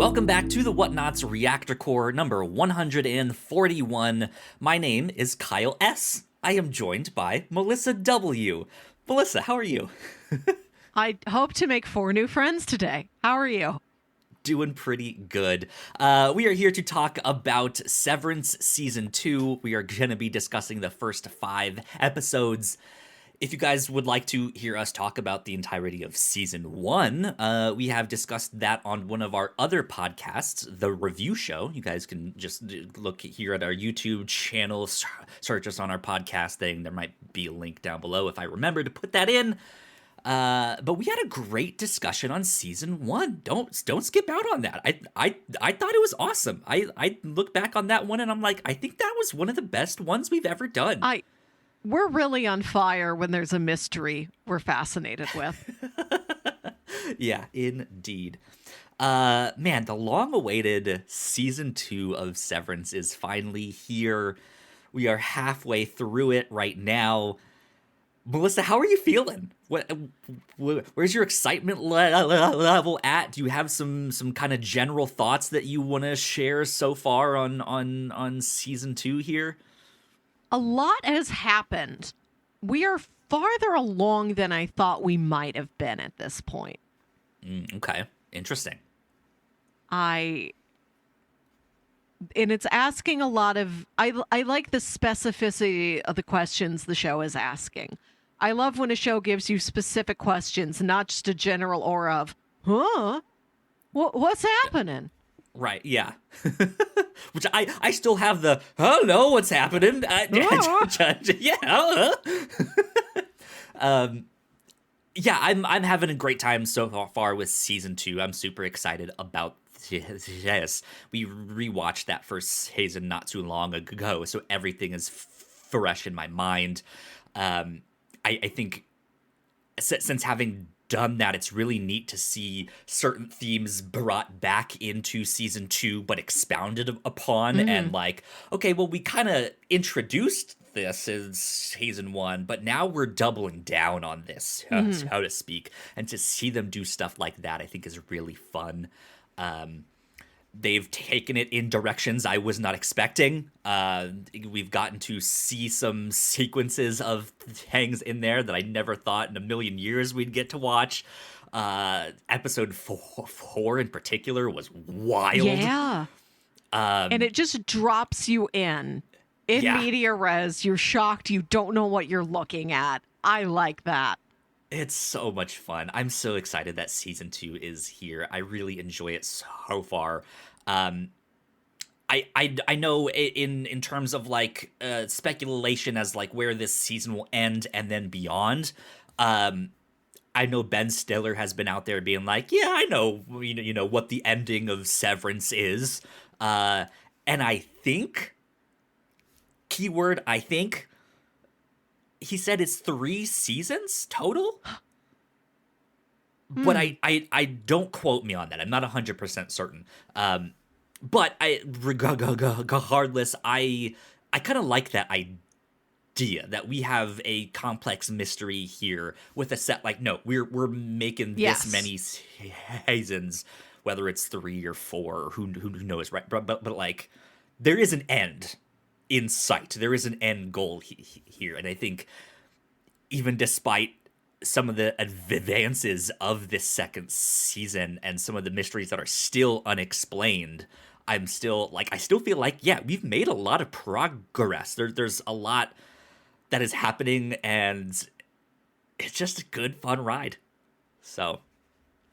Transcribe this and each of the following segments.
Welcome back to the Whatnauts Reactor Core number 141. My name is Kyle S. I am joined by Melissa W. Melissa, how are you? I hope to make 4 new friends today. How are you? Doing pretty good. We are here to talk about Severance Season 2. We are going to be discussing the first 5 episodes. If you guys would like to hear us talk about the entirety of Season 1, we have discussed that on one of our other podcasts, The Review Show. You guys can just look here at our YouTube channel, search us on our podcast thing. There might be a link down below if I remember to put that in. But we had a great discussion on Season 1. Don't skip out on that. I thought it was awesome. I look back on that one and I'm like, I think that was one of the best ones we've ever done. We're really on fire when there's a mystery we're fascinated with. Yeah, indeed. Man, the long-awaited Season 2 of Severance is finally here. We are halfway through it right now. Melissa, how are you feeling? Where's your excitement level at? Do you have some kind of general thoughts that you want to share so far on Season 2 here? A lot has happened. We are farther along than I thought we might have been at this point. Okay, interesting. And it's asking a lot of... I like the specificity of the questions the show is asking. I love when a show gives you specific questions, not just a general aura of, huh? What's happening? Right, yeah. Which I still have the, I don't know what's happening. Yeah, I'm having a great time so far with Season 2. I'm super excited about this. We rewatched that first season not too long ago, so everything is fresh in my mind. I think since having done that, it's really neat to see certain themes brought back into Season 2 but expounded upon. And like, okay, well, we kind of introduced this in Season 1, but now we're doubling down on this, so to speak. And to see them do stuff like that, I think is really fun. They've taken it in directions I was not expecting. We've gotten to see some sequences of things in there that I never thought in a million years we'd get to watch. Episode 4 in particular was wild. Yeah. And it just drops you in media res. You're shocked. You don't know what you're looking at. I like that. It's so much fun. I'm so excited that Season 2 is here. I really enjoy it so far. I know in terms of like speculation as like where this season will end and then beyond. I know Ben Stiller has been out there being like, yeah, I know you know what the ending of Severance is. And I think, keyword I think, he said it's 3 seasons total. But I don't quote me on that. I'm not 100% certain. But regardless, I kind of like that idea that we have a complex mystery here with a set. Like, no, we're making this many seasons, whether it's 3 or 4, or who knows, right? But like, there is an end in sight. There is an end goal here, and I think even despite some of the advances of this second season and some of the mysteries that are still unexplained, I still feel like, yeah, we've made a lot of progress. There's a lot that is happening, and it's just a good, fun ride. So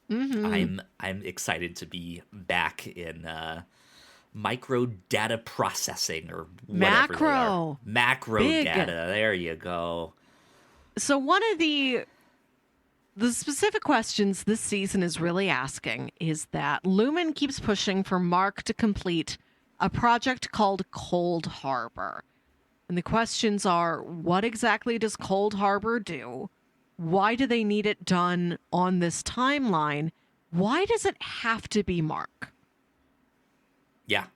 I'm excited to be back in micro data processing, or whatever macro Big data. There you go. So one of the specific questions this season is really asking is that Lumon keeps pushing for Mark to complete a project called Cold Harbor. And the questions are, what exactly does Cold Harbor do? Why do they need it done on this timeline? Why does it have to be Mark? Yeah.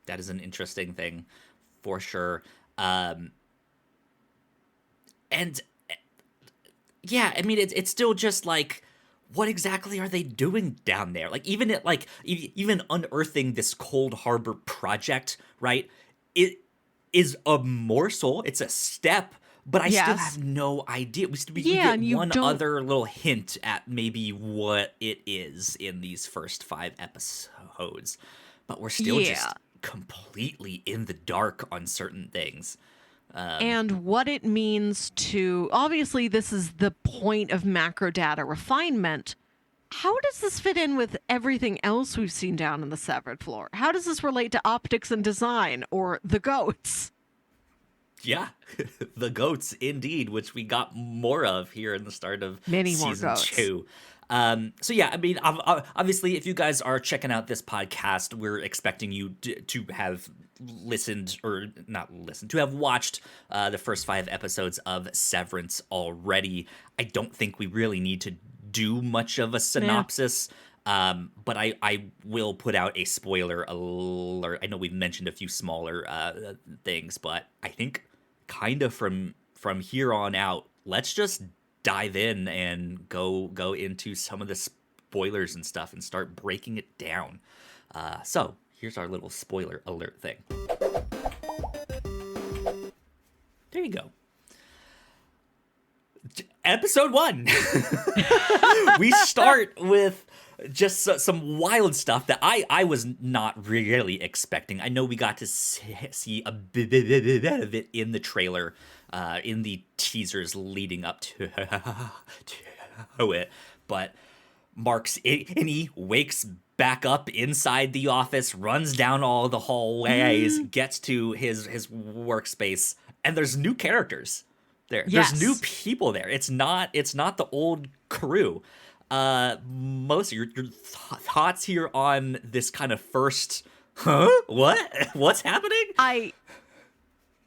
That is an interesting thing for sure. And yeah, I mean, it's still just like, what exactly are they doing down there? Like even at like even unearthing this Cold Harbor project, right? It is a morsel. It's a step, but I still Yes. have no idea. We Yeah, get and you one don't. other little hint at maybe what it is in these first 5 episodes, but we're still Yeah. just completely in the dark on certain things. And what it means to, obviously, this is the point of macro data refinement. How does this fit in with everything else we've seen down in the severed floor? How does this relate to optics and design or the goats? Yeah, the goats indeed, which we got more of here in the start of Many more season goats. 2. So yeah, I mean, obviously, if you guys are checking out this podcast, we're expecting you to have listened or not listened, to have watched the first 5 episodes of Severance already. I don't think we really need to do much of a synopsis. But I will put out a spoiler alert. I know we've mentioned a few smaller things, but I think kind of from here on out, let's just dive in and go into some of the spoilers and stuff and start breaking it down. So here's our little spoiler alert thing. There you go. Episode 1. We start with just some wild stuff that I was not really expecting. I know we got to see a bit of it in the trailer, in the teasers leading up to it, but Mark's and he wakes back up inside the office, runs down all the hallways, gets to his workspace, and there's new characters there. Yes. There's new people there. It's not the old crew. Melissa, your thoughts here on this kind of first, what's happening?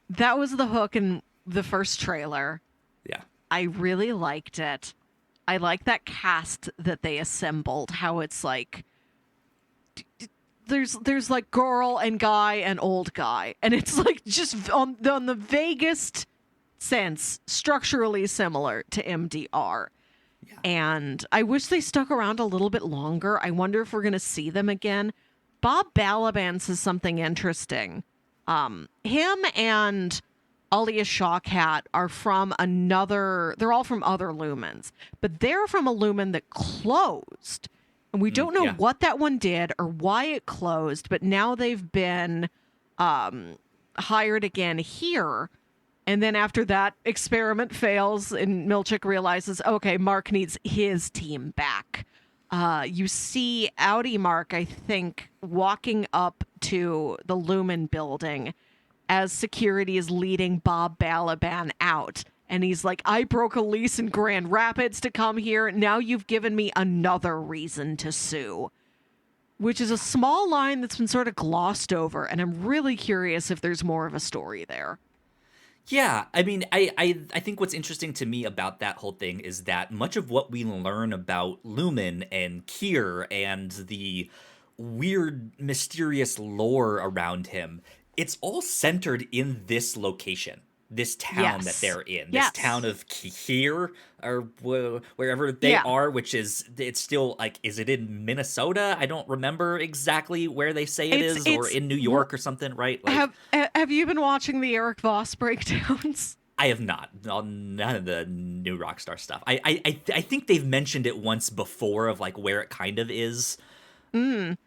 That was the hook in the first trailer. Yeah. I really liked it. I like that cast that they assembled, how it's like there's like girl and guy and old guy, and it's like just on the vaguest sense structurally similar to MDR. Yeah. And I wish they stuck around a little bit longer. I wonder if we're going to see them again. Bob Balaban says something interesting. Him and Alia Shawkat are from they're all from other Lumens, but they're from a Lumen that closed. And we don't know what that one did or why it closed, but now they've been hired again here. And then after that experiment fails and Milchick realizes, okay, Mark needs his team back. You see Audi Mark, I think, walking up to the Lumen building as security is leading Bob Balaban out. And he's like, I broke a lease in Grand Rapids to come here. Now you've given me another reason to sue. Which is a small line that's been sort of glossed over. And I'm really curious if there's more of a story there. Yeah, I mean, I think what's interesting to me about that whole thing is that much of what we learn about Lumen and Kier and the weird, mysterious lore around him, it's all centered in this location, this town that they're in, this town of Kier, or wherever they are, which is, it's still, like, is it in Minnesota? I don't remember exactly where they say it is, or in New York or something, right? Like, have you been watching the Eric Voss breakdowns? I have not. None of the new Rockstar stuff. I think they've mentioned it once before of like where it kind of is. Eric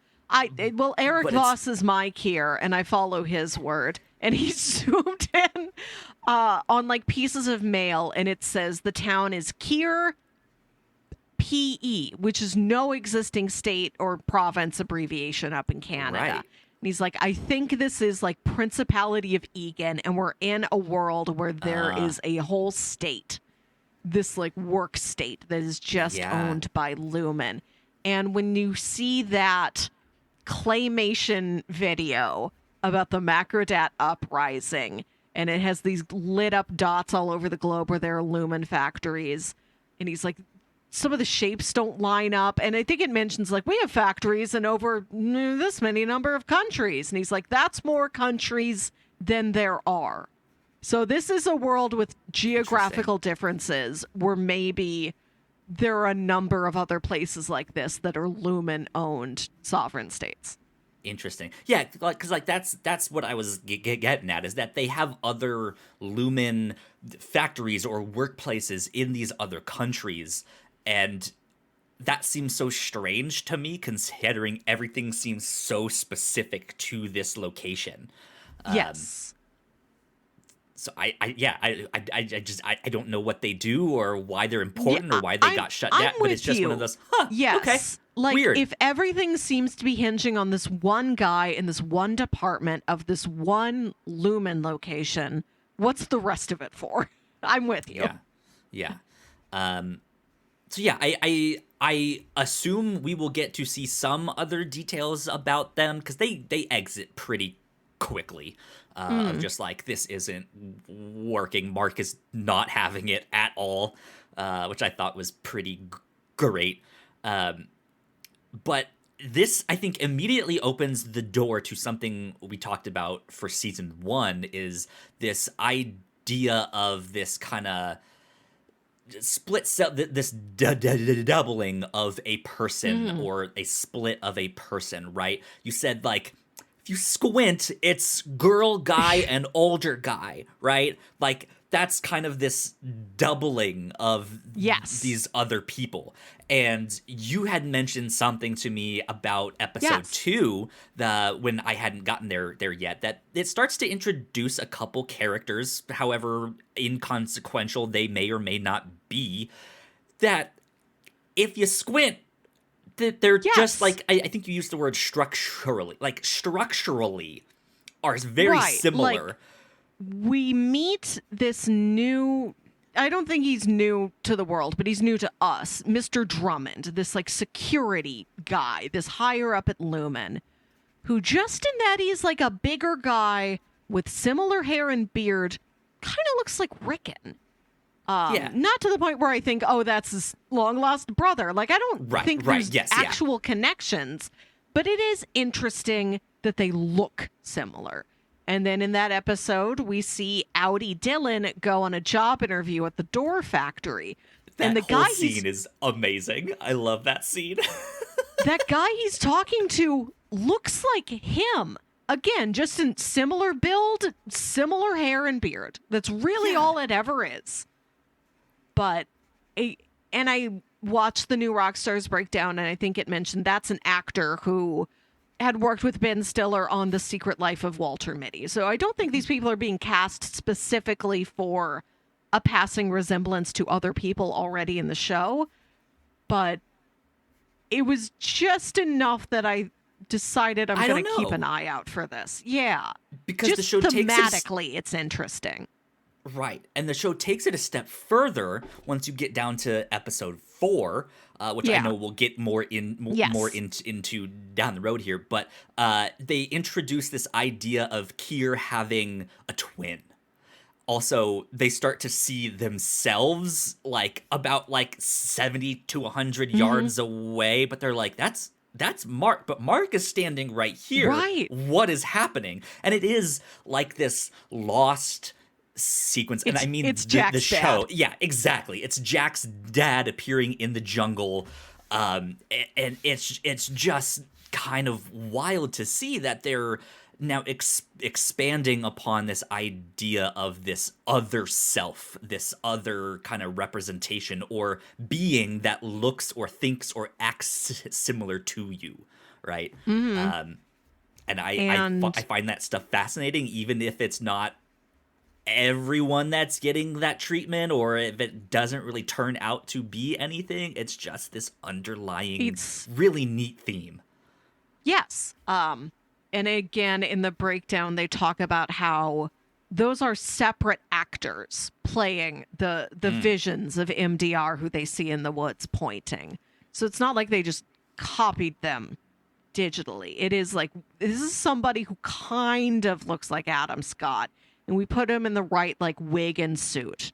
Voss is my Kier, and I follow his word. And he zoomed in on like pieces of mail, and it says the town is Kier PE, which is no existing state or province abbreviation up in Canada. Right. And he's like, I think this is like Principality of Egan, and we're in a world where there is a whole state, this like work state that is just owned by Lumen. And when you see that claymation video about the Macrodat uprising, and it has these lit up dots all over the globe where there are Lumen factories, and he's like, some of the shapes don't line up. And I think it mentions like, we have factories in over this many number of countries. And he's like, that's more countries than there are. So this is a world with geographical differences where maybe there are a number of other places like this that are Lumen-owned sovereign states. Interesting. Yeah, because that's what I was getting at, is that they have other Lumen factories or workplaces in these other countries, and that seems so strange to me, considering everything seems so specific to this location. Yes. So I don't know what they do or why they're Yeah, important or why they I'm got shut I'm down, but it's with just you. one of those, okay, Yes. Like weird. if everything seems to be hinging on this one guy in this one department of this one Lumen location, what's the rest of it for? I'm with you. Yeah, yeah. So yeah, I assume we will get to see some other details about them, because they exit pretty quickly. Of just like, this isn't working. Mark is not having it at all, which I thought was pretty great. But this, I think, immediately opens the door to something we talked about for season 1, is this idea of this kind of split this doubling of a person, or a split of a person, right? You said, like, if you squint, it's girl guy and older guy, right? Like, that's kind of this doubling of Yes. these other people. And you had mentioned something to me about episode Yes. 2, when I hadn't gotten there yet, that it starts to introduce a couple characters, however inconsequential they may or may not be, that if you squint, they're just Yes. like, I think you used the word structurally, are very Right, similar. like, we meet this new, I don't think he's new to the world, but he's new to us, Mr. Drummond, this like security guy, this higher up at Lumen, who just in that he's like a bigger guy with similar hair and beard, kind of looks like Rickon. Yeah. Not to the point where I think, oh, that's his long lost brother. Like, I don't think there's Yes, yeah. actual connections, but it is interesting that they look similar. And then in that episode, we see Audi Dylan go on a job interview at the door factory. That and the whole guy scene is amazing. I love that scene. that guy he's talking to looks like him. Again, just in similar build, similar hair and beard. That's really all it ever is. But, and I watched the new Rockstars breakdown, and I think it mentioned that's an actor who had worked with Ben Stiller on The Secret Life of Walter Mitty. So I don't think these people are being cast specifically for a passing resemblance to other people already in the show. But it was just enough that I decided I'm going to keep an eye out for this. Yeah. Because just the show thematically, it's interesting. Right. And the show takes it a step further once you get down to episode 4, which I know we'll get more into down the road here. But they introduce this idea of Kier having a twin. Also, they start to see themselves like about like 70 to 100 yards away, but they're like, that's Mark, but Mark is standing right here. Right. What is happening? And it is like this lost sequence, and I mean it's Jack's the show. dad. Yeah, exactly. It's Jack's dad appearing in the jungle, and it's just kind of wild to see that they're now expanding upon this idea of this other self, this other kind of representation or being that looks or thinks or acts similar to you, right? And I find that stuff fascinating, even if it's not everyone that's getting that treatment, or if it doesn't really turn out to be anything. It's just this underlying really neat theme. Yes. And again, in the breakdown, they talk about how those are separate actors playing the visions of MDR who they see in the woods pointing. So it's not like they just copied them digitally. It is like, this is somebody who kind of looks like Adam Scott, and we put him in the right like wig and suit.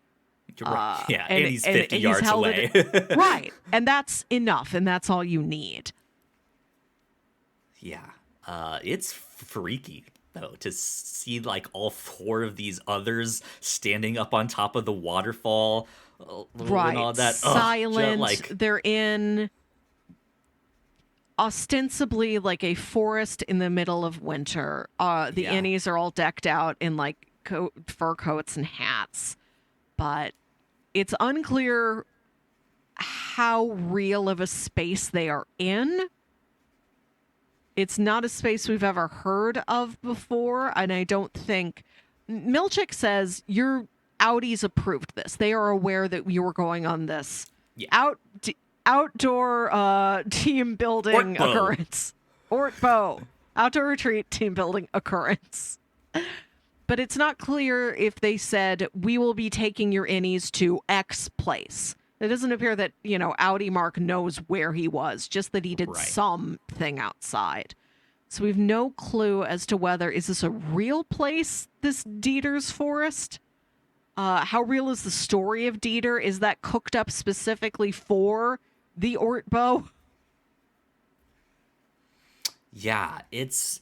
And he's 50 yards away. Right. And that's enough, and that's all you need. Yeah. It's freaky, though, to see like all 4 of these others standing up on top of the waterfall and all Right. that. Silent. They're in ostensibly like a forest in the middle of winter. The Yeah. innies are all decked out in like fur coats and hats, but it's unclear how real of a space they are in. It's not a space we've ever heard of before, and I don't think Milchick says your Audis approved this. They are aware that you were going on this outdoor team building Ortbo. occurrence. Ortbo. Outdoor retreat team building occurrence. But it's not clear if they said, we will be taking your innies to X place. It doesn't appear that, Audi Mark knows where he was, just that he did something outside. So we've no clue as to whether, is this a real place, this Dieter's forest? How real is the story of Dieter? Is that cooked up specifically for the Ortbo? Yeah, it's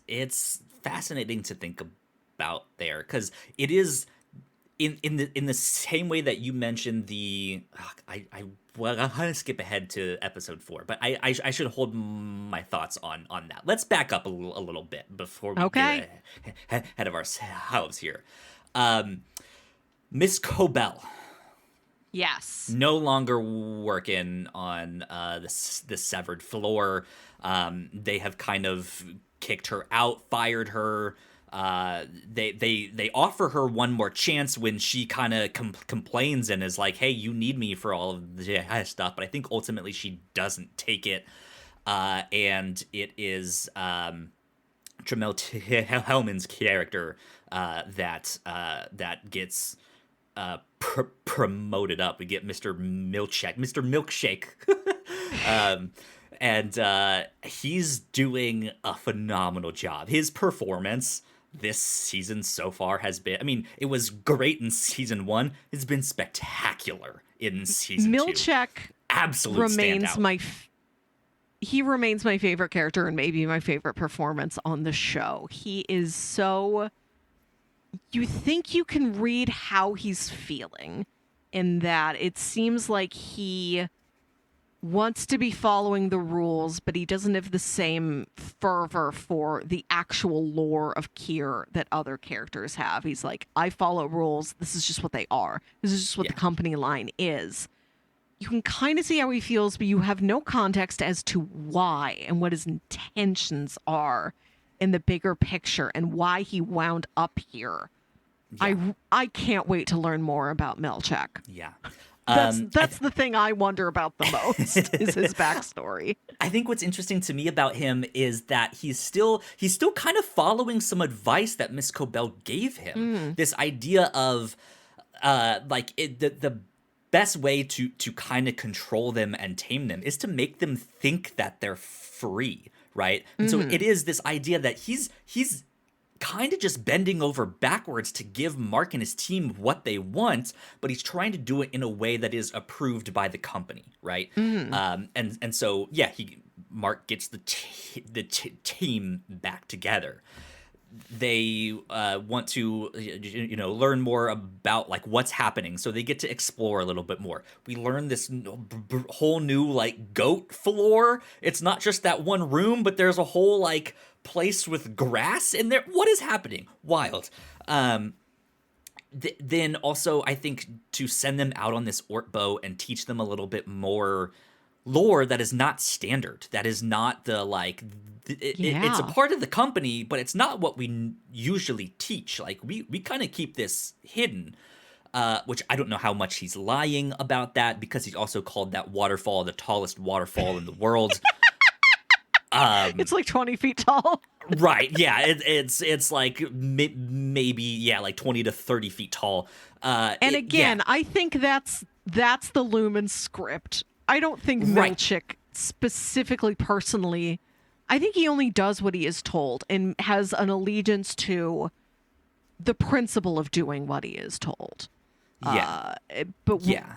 fascinating to think about there, because it is in the same way that you mentioned the I'm gonna skip ahead to episode 4, but I should hold my thoughts on that. Let's back up a little bit before we get ahead of ourselves here. Miss Cobell. Yes. No longer working on the severed floor. They have kind of kicked her out, fired her. They offer her one more chance when she kind of complains and is like, hey, you need me for all of the stuff. But I think ultimately she doesn't take it. And it is Jamel Hellman's character that gets promoted up. We get Mr. Milkshake. And he's doing a phenomenal job. His performance this season so far has been, I mean, it was great in season 1. It's been spectacular in season 2. Milchick absolute remains standout. He remains my favorite character and maybe my favorite performance on the show. He is so... You think you can read how he's feeling, in that it seems like he wants to be following the rules, but he doesn't have the same fervor for the actual lore of Kier that other characters have. He's like, I follow rules. This is just what they are. This is just what the company line is. You can kind of see how he feels, but you have no context as to why and what his intentions are in the bigger picture and why he wound up here. Yeah. I can't wait to learn more about Milchick. Yeah. That's the thing I wonder about the most is his backstory. I think what's interesting to me about him is that he's still kind of following some advice that Miss Cobell gave him. This idea of the best way to kind of control them and tame them is to make them think that they're free, right? And so it is this idea that he's kind of just bending over backwards to give Mark and his team what they want, but he's trying to do it in a way that is approved by the company, right? And so Mark gets the team back together. They want to learn more about like what's happening, so they get to explore a little bit more. We learn this whole new like goat floor. It's not just that one room, but there's a whole like place with grass in there. What is happening? Wild. Then also I think to send them out on this Ortbo and teach them a little bit more lore that is not standard, that is not the like it's a part of the company, but it's not what we usually teach. Like we kind of keep this hidden, which I don't know how much he's lying about that, because he also called that waterfall the tallest waterfall in the world. It's like 20 feet tall. Right, yeah, it's like maybe like 20 to 30 feet tall. And again, I think that's the Lumon script. I don't think Milchick specifically, personally, I think he only does what he is told and has an allegiance to the principle of doing what he is told. But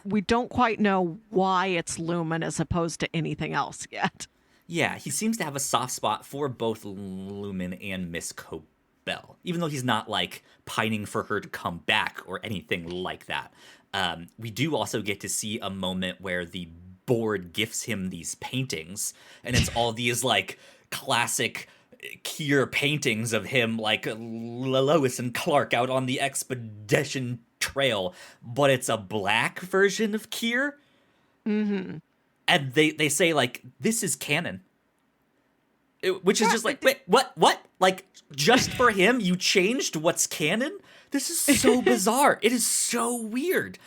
we don't quite know why it's Lumon as opposed to anything else yet. Yeah, he seems to have a soft spot for both Lumon and Miss Cobell, even though he's not like pining for her to come back or anything like that. We do also get to see a moment where the board gifts him these paintings, and it's all these like classic Keir paintings of him, like Lois and Clark out on the expedition trail, but it's a black version of Keir. Mm-hmm. And they say like this is canon. Which is Yeah, just like, wait, what? Like, just for him, you changed what's canon? This is so bizarre. It is so weird.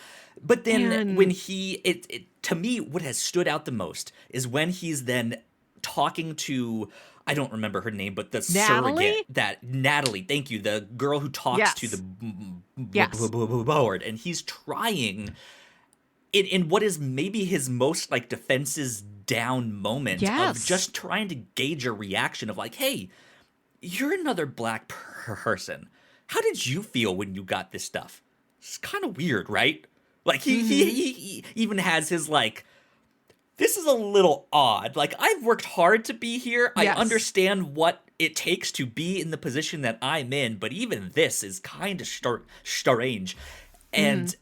But then And- when to me, what has stood out the most is when he's then talking to, I don't remember her name, but the Natalie? surrogate, Natalie, thank you, the girl who talks to Yes. the Yes. board, and he's trying in what is maybe his most like defenses down moment of Yes. just trying to gauge a reaction of like, hey, you're another black person. How did you feel when you got this stuff? It's kind of weird, right? Like he even has his like, this is a little odd. Like, I've worked hard to be here. Yes. I understand what it takes to be in the position that I'm in, but even this is kind of strange. And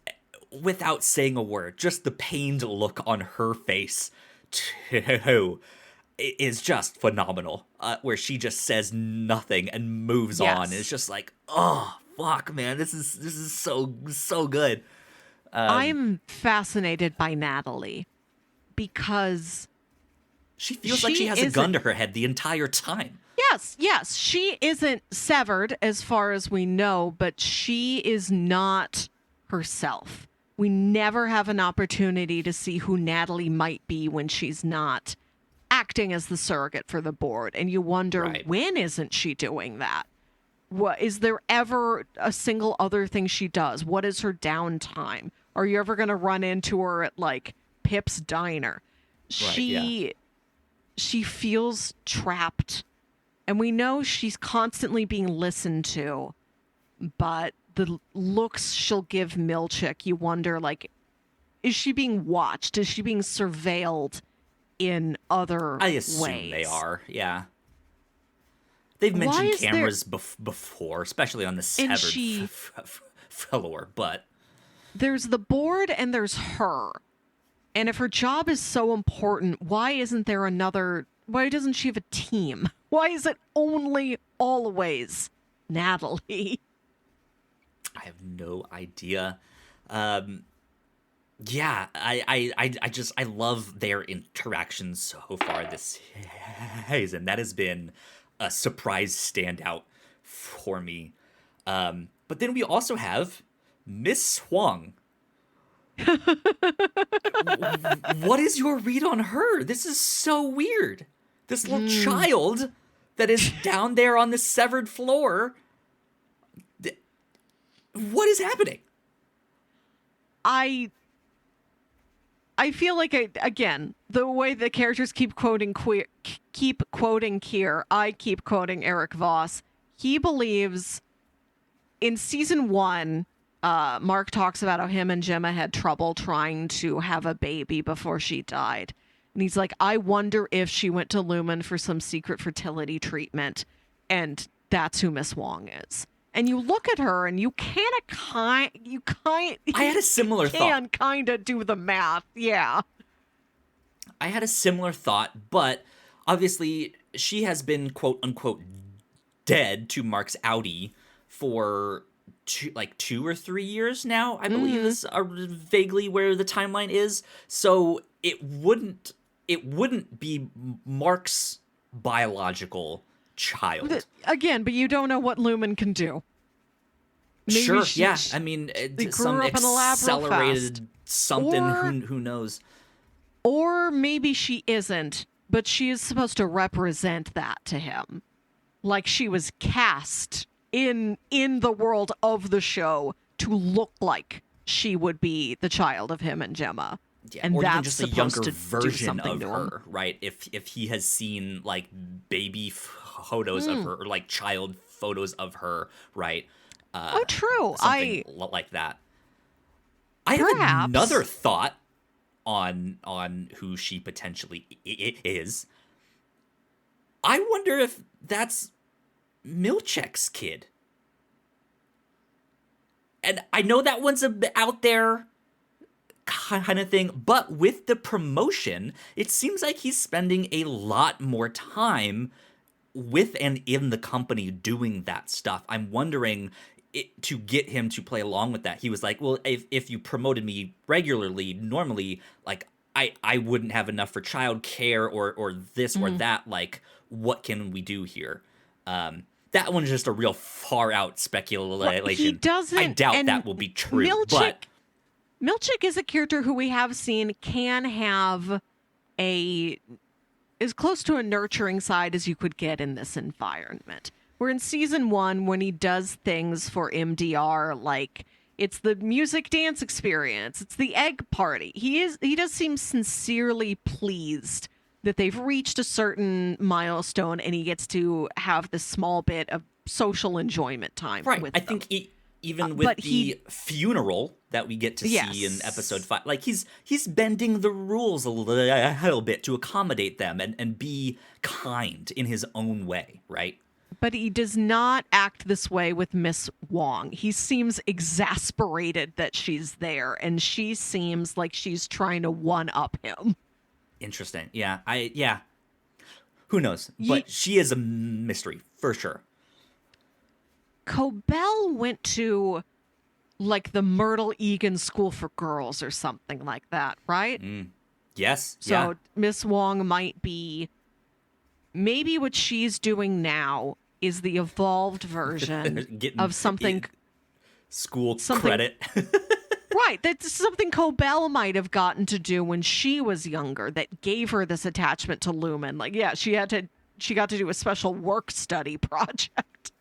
without saying a word, just the pained look on her face too is just phenomenal. Where she just says nothing and moves on. Yes. It's just like, oh fuck, man, this is so good. I'm fascinated by Natalie because She feels like she has a gun to her head the entire time. yes, she isn't severed as far as we know, but she is not herself. We never have an opportunity to see who Natalie might be when she's not acting as the surrogate for the board. And you wonder, Right. when isn't she doing that? What is there ever a single other thing she does? What is her downtime? Are you ever going to run into her at like Pip's diner? She feels trapped, and we know she's constantly being listened to, but the looks she'll give Milchick, you wonder, like, is she being watched? Is she being surveilled in other I assume ways? they are, yeah. They've Why mentioned is there- cameras before, especially on the severed she- floor, but There's the board and there's her. And if her job is so important, why isn't there another? Why doesn't she have a team? Why is it only always Natalie? I have no idea. Yeah, I love their interactions so far this season. That has been a surprise standout for me. But then we also have Miss Huang. What is your read on her? This is so weird. This little child that is down there on the severed floor. What is happening? I feel like again, the way the characters keep quoting Keir, I keep quoting Eric Voss. He believes in season 1, Mark talks about how him and Gemma had trouble trying to have a baby before she died. And he's like, I wonder if she went to Lumon for some secret fertility treatment, and that's who Miss Huang is. And you look at her and you I had a similar thought. kind of do the math. Yeah. I had a similar thought, but obviously she has been quote unquote dead to Mark's Audi for 2 or 3 years now, I believe is vaguely where the timeline is. So it wouldn't be Mark's biological child. Again, but you don't know what Lumon can do. Maybe Sure, she- yeah. I mean, they some grew up in a lab real accelerated fast. something. Or- Who knows? Or maybe she isn't, but she is supposed to represent that to him. Like she was cast in the world of the show to look like she would be the child of him and Gemma. Yeah, And or even that's just a supposed younger to do version something of to him. her, right? If he has seen like baby photos of her, or like child photos of her, right? Oh, true. Something like that. I have Perhaps. another thought on who she potentially is. I wonder if that's Milchick's kid. And I know that one's a bit out there, kind of thing. But with the promotion, it seems like he's spending a lot more time with and in the company doing that stuff. I'm wondering to get him to play along with that. He was like, well, if you promoted me regularly, normally, like, I wouldn't have enough for childcare or this or that. Like, what can we do here? That one's just a real far out speculation. Well, he doesn't. I doubt and that will be true. Milchick is a character who we have seen can have as close to a nurturing side as you could get in this environment. Where in season 1, when he does things for MDR, like it's the music dance experience, it's the egg party, he does seem sincerely pleased that they've reached a certain milestone and he gets to have this small bit of social enjoyment time with them. I think even with the funeral that we get to see in episode 5, like he's bending the rules a little bit to accommodate them and be kind in his own way, right? But he does not act this way with Miss Huang. He seems exasperated that she's there, and she seems like she's trying to one-up him. Interesting. Yeah. Who knows? But she is a mystery, for sure. Cobell went to, like, the Myrtle Egan School for Girls or something like that, right? Yes. So Miss Huang might be... Maybe what she's doing now is the evolved version of something... Credit. Right. That's something Cobell might have gotten to do when she was younger that gave her this attachment to Lumon. Like, yeah, she got to do a special work study project.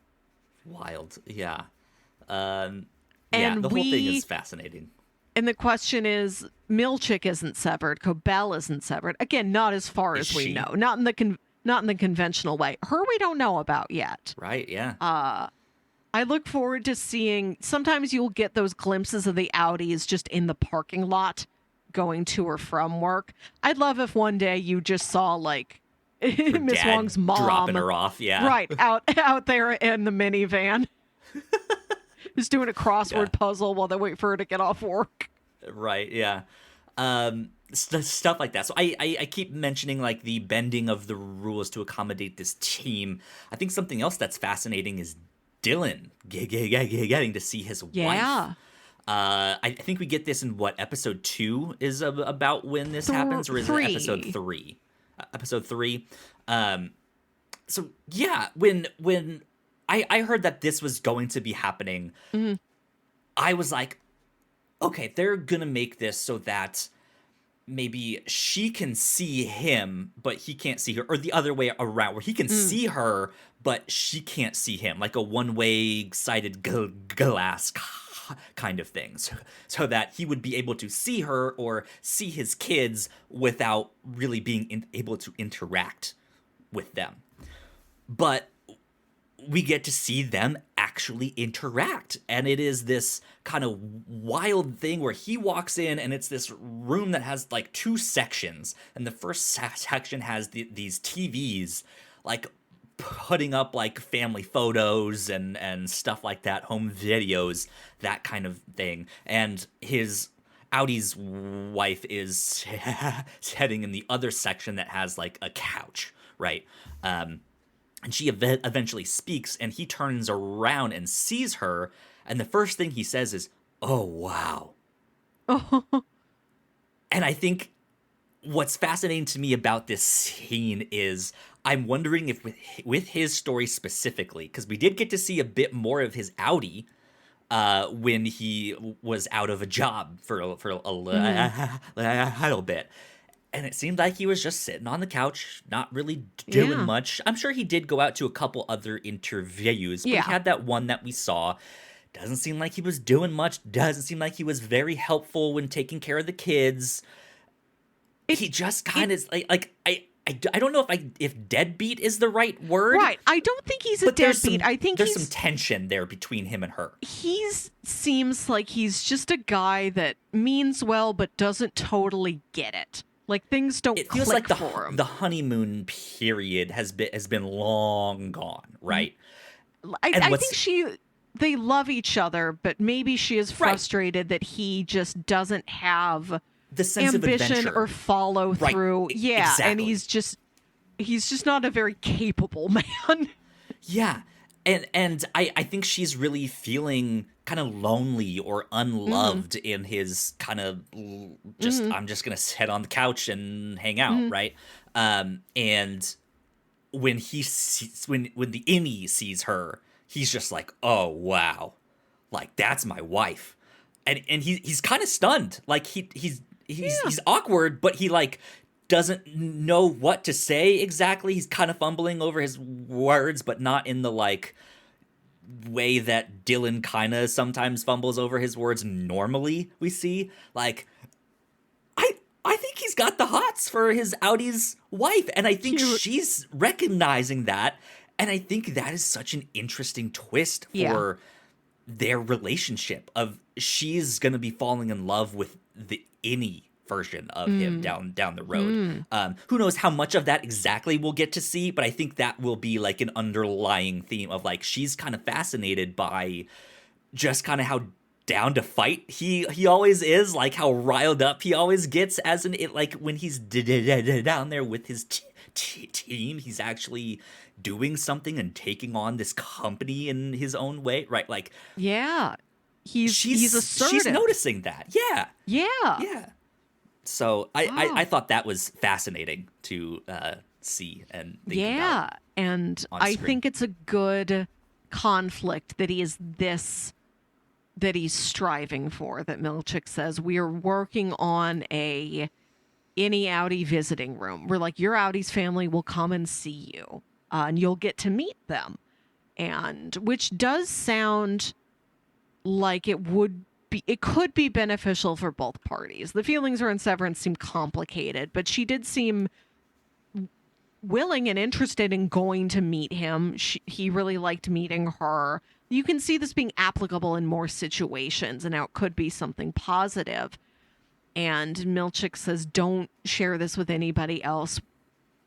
Wild. Yeah. The whole thing is fascinating. And the question is, Milchick isn't severed. Cobell isn't severed. Again, not as far as we know. Not in the conventional way. Her we don't know about yet. Right, yeah. I look forward to seeing, sometimes you'll get those glimpses of the Audis just in the parking lot going to or from work. I'd love if one day you just saw, like, Miss Huang's mom dropping her off, yeah. Right, out there in the minivan. Just doing a crossword puzzle while they wait for her to get off work. Right, yeah. Stuff like that. So I keep mentioning, like, the bending of the rules to accommodate this team. I think something else that's fascinating is Dylan getting to see his wife. I think we get this in episode 2 is about when this happens, or is it episode 3? Episode 3. So yeah, when I heard that this was going to be happening, I was like, okay, they're gonna make this so that maybe she can see him, but he can't see her, or the other way around, where he can see her, but she can't see him, like a one-way sided glass kind of thing, so that he would be able to see her or see his kids without really being able to interact with them. But we get to see them actually interact, and it is this kind of wild thing where he walks in and it's this room that has like 2 sections, and the first section has these TVs, like putting up like family photos and stuff like that, home videos, that kind of thing, and his Audi's wife is heading in the other section that has like a couch, right? And she eventually speaks, and he turns around and sees her, and the first thing he says is, "Oh, wow." And I think what's fascinating to me about this scene is I'm wondering if with his story specifically, because we did get to see a bit more of his Audi when he was out of a job for a little bit. And it seemed like he was just sitting on the couch, not really doing much. I'm sure he did go out to a couple other interviews, but he had that one that we saw. Doesn't seem like he was doing much. Doesn't seem like he was very helpful when taking care of the kids. He just kind of I don't know if deadbeat is the right word. Right. I don't think he's a deadbeat. I think there's some tension there between him and her. He seems like he's just a guy that means well but doesn't totally get it. Like, things don't click for him. It feels like the honeymoon period has been long gone, right? I think they love each other, but maybe she is Right. frustrated that he just doesn't have The sense of ambition adventure. or follow Right. through. Yeah, and Exactly. he's just not a very capable man. Yeah. And I think she's really feeling kind of lonely or unloved in his kind of just I'm just gonna sit on the couch and hang out, right? And when he sees, when the innie sees her, he's just like, oh wow, like that's my wife, and he's kind of stunned, like he's awkward, but he like doesn't know what to say exactly. He's kind of fumbling over his words, but not in the like way that Dylan kind of sometimes fumbles over his words normally. We see like I think he's got the hots for his Audi's wife, and I think Cute. she's recognizing that, and I think that is such an interesting twist for their relationship. Of she's gonna be falling in love with the innie version of him down the road. Who knows how much of that exactly we'll get to see, but I think that will be like an underlying theme of like she's kind of fascinated by just kind of how down to fight he always is, like how riled up he always gets as an it, like when he's down there with his team, he's actually doing something and taking on this company in his own way, right? Like Yeah. He's assertive. she's noticing that. Yeah. So I thought that was fascinating to see and think about and on I screen. think it's a good conflict that he's striving for, that Milchick says we are working on a innie outie visiting room. We're like, your outie's family will come and see you, and you'll get to meet them, and which does sound like it could be beneficial for both parties. The feelings around Severance seem complicated, but she did seem willing and interested in going to meet him. He really liked meeting her. You can see this being applicable in more situations, and how it could be something positive. And Milchick says, don't share this with anybody else.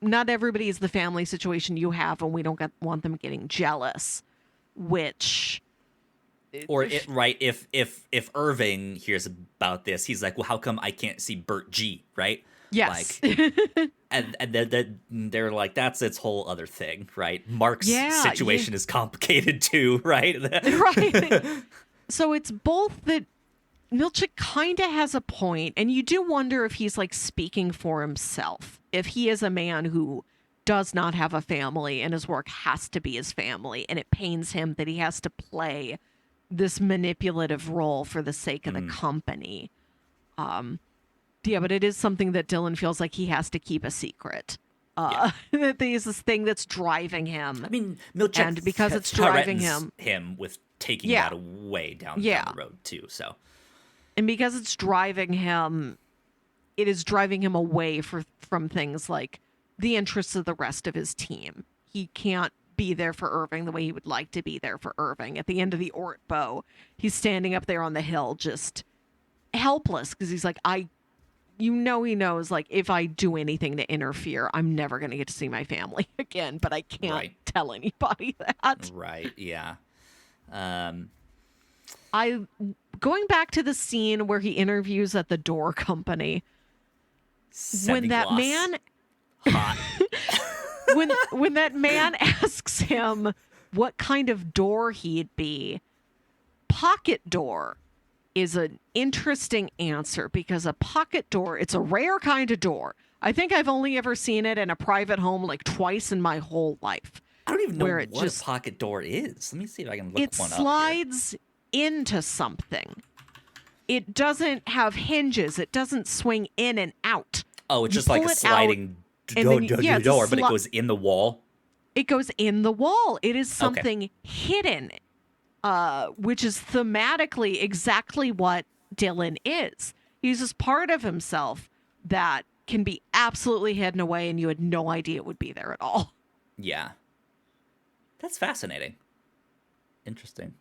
Not everybody is the family situation you have, and we don't want them getting jealous. Which... Or it, right, if Irving hears about this, he's like, well, how come I can't see Bert G, right? Yes. Like, and they're like, that's its whole other thing, right? Mark's situation is complicated too, right? Right. So it's both that Milchick kind of has a point, and you do wonder if he's like speaking for himself. If he is a man who does not have a family and his work has to be his family, and it pains him that he has to play this manipulative role for the sake of the company. Yeah, but it is something that Dylan feels like he has to keep a secret. That there's this thing that's driving him. I mean, Milchick, and because it's driving him with taking that away down the road too. So, and because it's driving him, it is driving him away from things like the interests of the rest of his team. He can't be there for Irving the way he would like to be there for Irving. At the end of the Ort Bow, he's standing up there on the hill just helpless because he's like, he knows, like, if I do anything to interfere, I'm never going to get to see my family again, but I can't tell anybody that. Right, yeah. Going back to the scene where he interviews at the door company, when that man... Hot. when that man asks him what kind of door he'd be, pocket door is an interesting answer, because a pocket door, it's a rare kind of door. I think I've only ever seen it in a private home like twice in my whole life. I don't even know what a pocket door is. Let me see if I can look one up. It slides into something. It doesn't have hinges. It doesn't swing in and out. Oh, it's just like a sliding door, but it goes in the wall. It goes in the wall. It is something hidden, which is thematically exactly what Dylan is. He's this part of himself that can be absolutely hidden away, and you had no idea it would be there at all. Yeah. That's fascinating. Interesting.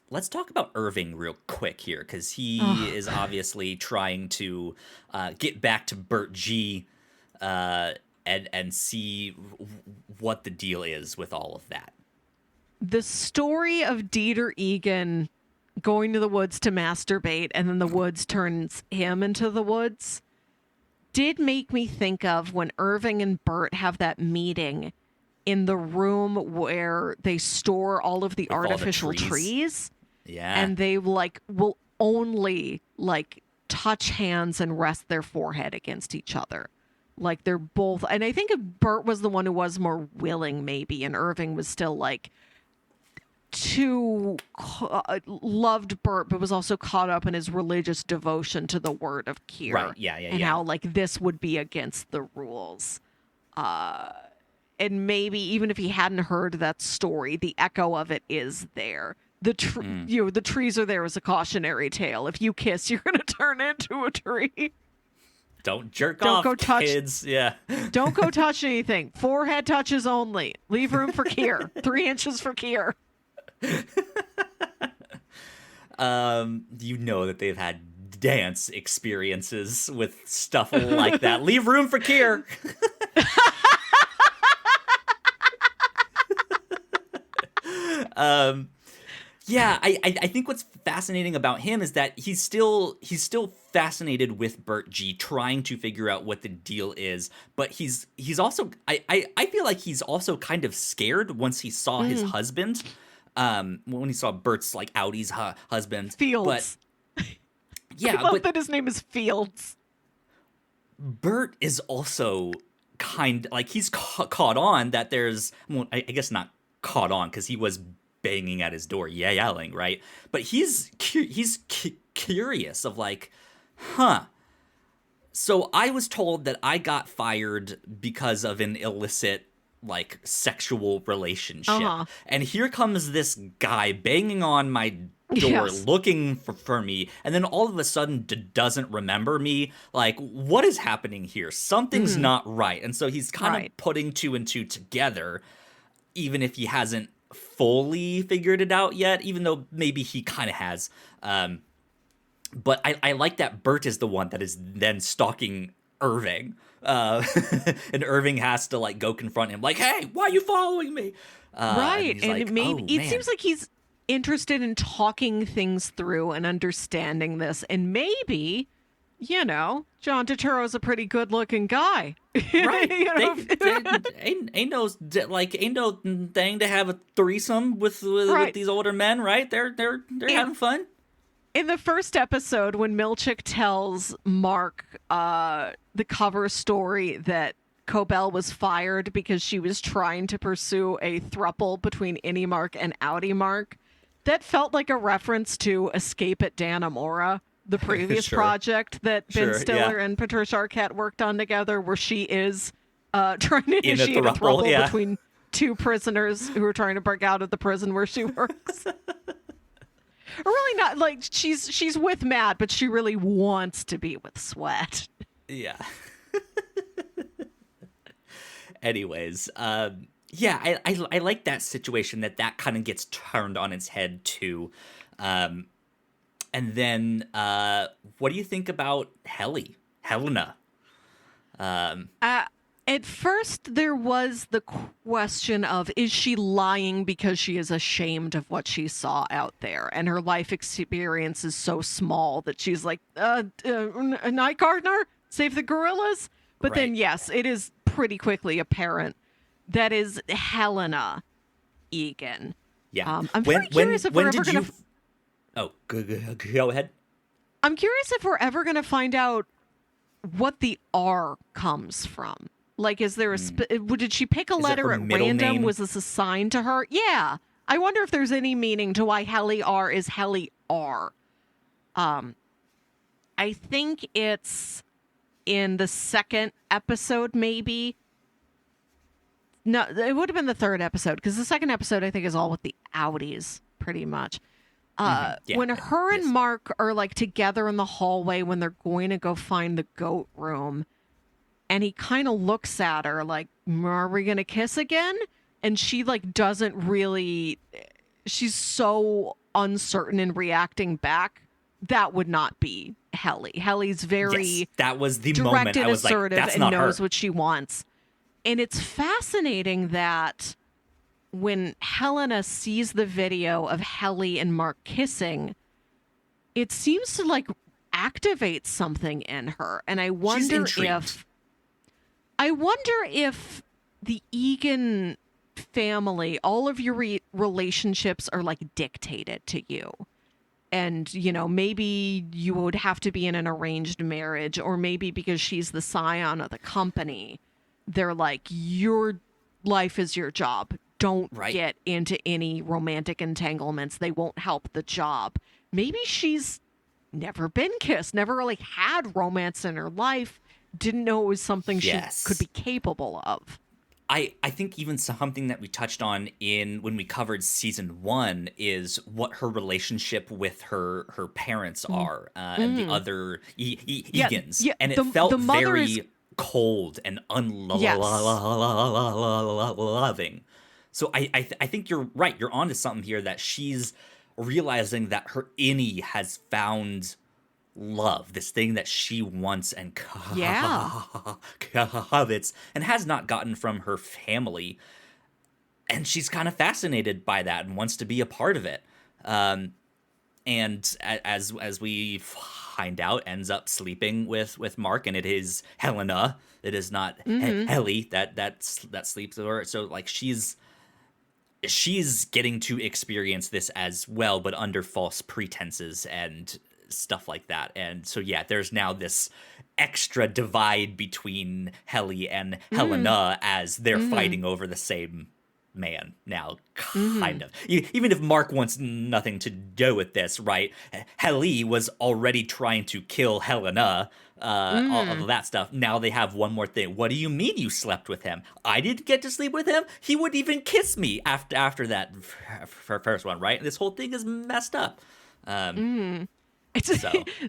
Let's talk about Irving real quick here, because he is obviously trying to get back to Bert G. and see what the deal is with all of that. The story of Dieter Egan going to the woods to masturbate and then the woods turns him into the woods did make me think of when Irving and Bert have that meeting in the room where they store all of the With all the artificial trees. trees. Yeah. And they like will only like touch hands and rest their forehead against each other. Like they're both, and I think Bert was the one who was more willing maybe, and Irving was still like loved Bert, but was also caught up in his religious devotion to the word of Kier. Right, yeah. And how like this would be against the rules. And maybe even if he hadn't heard that story, the echo of it is there. The the trees are there as a cautionary tale. If you kiss, you're going to turn into a tree. Don't jerk Don't off, go touch- kids. Yeah. Don't go touch anything. Forehead touches only. Leave room for Kier. 3 inches for Kier. You know that they've had dance experiences with stuff like that. Leave room for Kier. Yeah, I think what's fascinating about him is that he's still fascinated with Bert G, trying to figure out what the deal is, but he's also I feel like he's also kind of scared once he saw his husband, when he saw Bert's like Audi's husband. Fields. But yeah, I love but that his name is Fields. Bert is also kind like he's caught on that there's, well, I guess not caught on because he was banging at his door, yelling, right? But he's curious of like, so I was told that I got fired because of an illicit like sexual relationship, and here comes this guy banging on my door, looking for me, and then all of a sudden doesn't remember me. Like, what is happening here? Something's not right. And so he's kind of putting 2 and 2 together, even if he hasn't fully figured it out yet, even though maybe he kind of has. But I like that Bert is the one that is then stalking Irving. And Irving has to like go confront him like, hey, why are you following me? Right. And like, it seems like he's interested in talking things through and understanding this. And maybe, you know, John Turturro's a pretty good looking guy. Right. You know? Ain't no thing to have a threesome with these older men, right? They're having fun. In the first episode, when Milchick tells Mark the cover story that Cobell was fired because she was trying to pursue a throuple between Innie Mark and Outie Mark, that felt like a reference to Escape at Dannemora, the previous project that Ben Stiller and Patricia Arquette worked on together, where she is trying to initiate a throuple between 2 prisoners who are trying to break out of the prison where she works. Or really not, like, she's with Matt, but she really wants to be with Sweat. Yeah. Anyways, yeah, I like that situation that kind of gets turned on its head too. And then what do you think about Helena? At first, there was the question of, is she lying because she is ashamed of what she saw out there? And her life experience is so small that she's like, Night Gardener, save the gorillas? But then, yes, it is pretty quickly apparent that is Helena Egan. Yeah. I'm curious if we're ever going to... Oh, go ahead. I'm curious if we're ever going to find out what the R comes from. Like, is there did she pick a letter at random? Name? Was this assigned to her? Yeah. I wonder if there's any meaning to why Helly R is Helly R. I think it's in the second episode, maybe. No, it would have been the third episode, because the second episode, I think, is all with the Audies, pretty much. When her and Mark are, like, together in the hallway when they're going to go find the goat room, and he kind of looks at her like, are we going to kiss again? And she, like, doesn't really... She's so uncertain in reacting back. That would not be Helly. Helly's very that was the direct moment and I was assertive like, that's and not knows her. what she wants. And it's fascinating that when Helena sees the video of Helly and Mark kissing, it seems to like activate something in her. And I wonder if the Egan family, all of your relationships are like dictated to you. And, maybe you would have to be in an arranged marriage, or maybe because she's the scion of the company, they're like, your life is your job. Don't get into any romantic entanglements. They won't help the job. Maybe she's never been kissed, never really had romance in her life, didn't know it was something she could be capable of. I think even something that we touched on when we covered season 1 is what her relationship with her parents are, and the other Egans. Yeah, and it felt very cold and Yes. unloving. So I think you're right. You're onto something here, that she's realizing that her innie has found love, this thing that she wants and covets and has not gotten from her family. And she's kind of fascinated by that and wants to be a part of it. And as we find out, ends up sleeping with Mark, and it is Helena. It is not Helly that sleeps with her. So like she's getting to experience this as well, but under false pretenses and stuff like that. And so there's now this extra divide between Helly and Helena as they're fighting over the same man now, kind of. Even if Mark wants nothing to do with this, right? Helly was already trying to kill Helena, all of that stuff. Now they have one more thing. What do you mean you slept with him? I didn't get to sleep with him. He wouldn't even kiss me after that first one, right? This whole thing is messed up.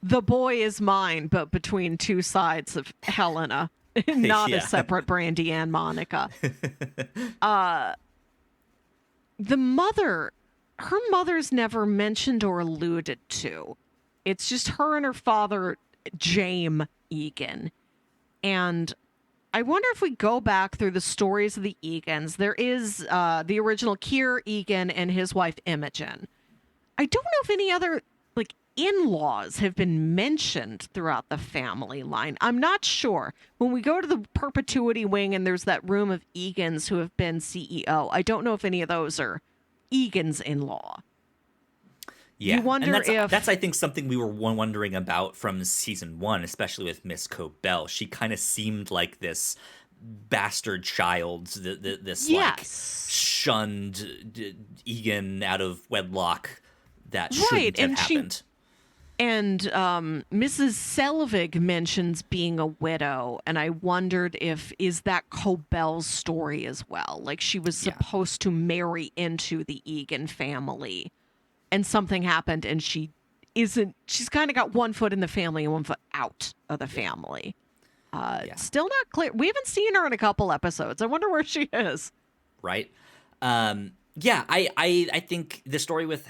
The boy is mine, but between two sides of Helena, not a separate Brandy and Monica. The mother, her mother's never mentioned or alluded to. It's just her and her father, James Egan. And I wonder if we go back through the stories of the Egans. There is the original Keir Egan and his wife Imogen. I don't know if any other in-laws have been mentioned throughout the family line. I'm not sure. When we go to the perpetuity wing and there's that room of Egans who have been CEO, I don't know if any of those are Egan's in-law. Yeah, you wonder and that's I think something we were wondering about from season 1, especially with Miss Cobell. She kind of seemed like this bastard child, this shunned Egan out of wedlock that shouldn't have happened. And Mrs. Selvig mentions being a widow, and I wondered is that Cobell's story as well? Like she was supposed to marry into the Egan family, and something happened, and she's kind of got one foot in the family and one foot out of the family. Still not clear. We haven't seen her in a couple episodes. I wonder where she is. Right. I think the story with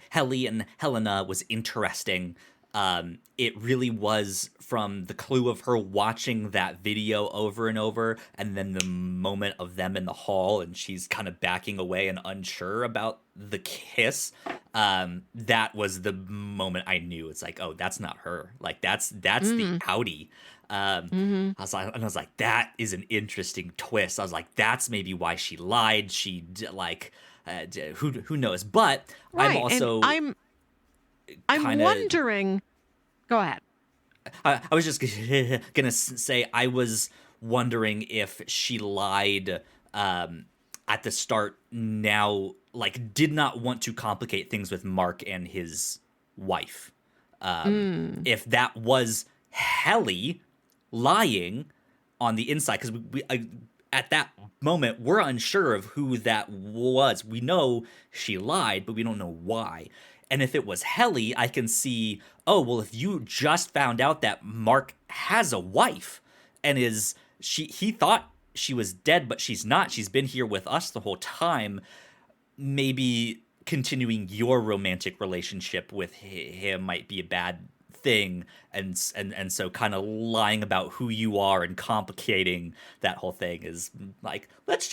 Helly and Helena was interesting. It really was from the clue of her watching that video over and over, and then the moment of them in the hall, and she's kind of backing away and unsure about the kiss. That was the moment I knew it's like, oh, that's not her. Like that's the outie. I was like, that is an interesting twist. I was like, that's maybe why she lied. Who knows? But right. I'm also I'm wondering. Go ahead. I was just gonna say I was wondering if she lied at the start. Now, did not want to complicate things with Mark and his wife. If that was Helly lying on the inside, because we at that moment we're unsure of who that was. We know she lied, but we don't know why. And if it was Helly, I can see, oh, well, if you just found out that Mark has a wife and he thought she was dead, but she's not. She's been here with us the whole time. Maybe continuing your romantic relationship with him might be a bad thing, and so kind of lying about who you are and complicating that whole thing is like, let's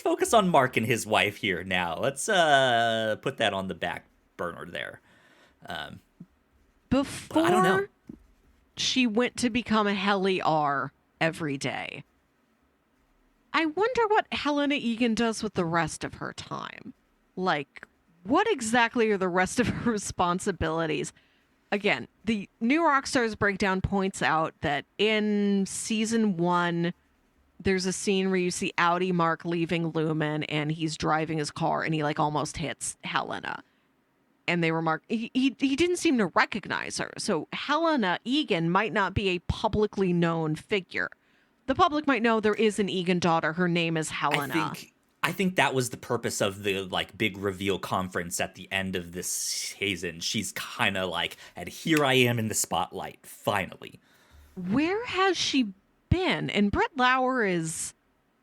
focus on Mark and his wife here now. Let's put that on the back burner there. But I don't know. Before she went to become a Helly R every day, I wonder what Helena Egan does with the rest of her time. Like, what exactly are the rest of her responsibilities? Again, the New Rockstars breakdown points out that in season 1, there's a scene where you see Audi Mark leaving Lumon and he's driving his car and he like almost hits Helena. And they remark he didn't seem to recognize her. So Helena Egan might not be a publicly known figure. The public might know there is an Egan daughter. Her name is Helena. I think that was the purpose of the like big reveal conference at the end of this season. She's kind of like, and here I am in the spotlight, finally. Where has she been? And Britt Lauer is,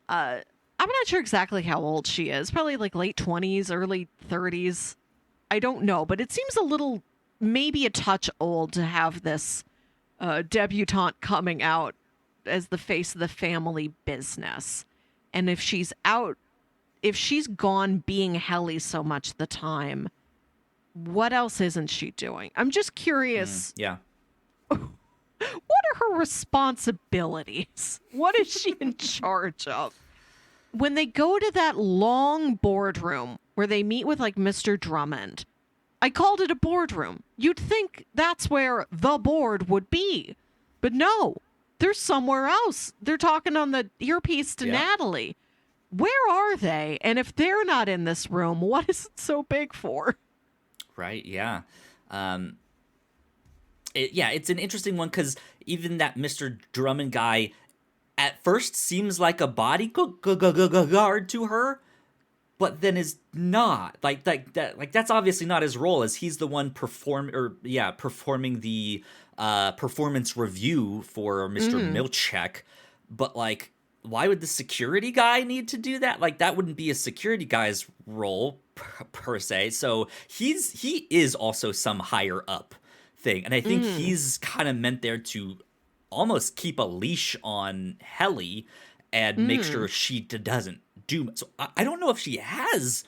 I'm not sure exactly how old she is. Probably like late 20s, early 30s. I don't know, but it seems a little, maybe a touch old to have this debutante coming out as the face of the family business. And if she's gone being Helly so much of the time, what else isn't she doing? I'm just curious. Yeah. What are her responsibilities? What is she in charge of? When they go to that long boardroom where they meet with like Mr. Drummond, I called it a boardroom. You'd think that's where the board would be. But no, they're somewhere else. They're talking on the earpiece to Natalie. Where are they? And if they're not in this room, what is it so big for? Right, yeah. It's an interesting one because even that Mr. Drummond guy at first seems like a bodyguard to her, but then is not. Like that's obviously not his role, as he's the one performing the performance review for Mr. Milchick. But like, why would the security guy need to do that? Like, that wouldn't be a security guy's role per se. So he is also some higher up thing, and I think he's kind of meant there to almost keep a leash on Helly and make sure she doesn't do much. So I don't know if she has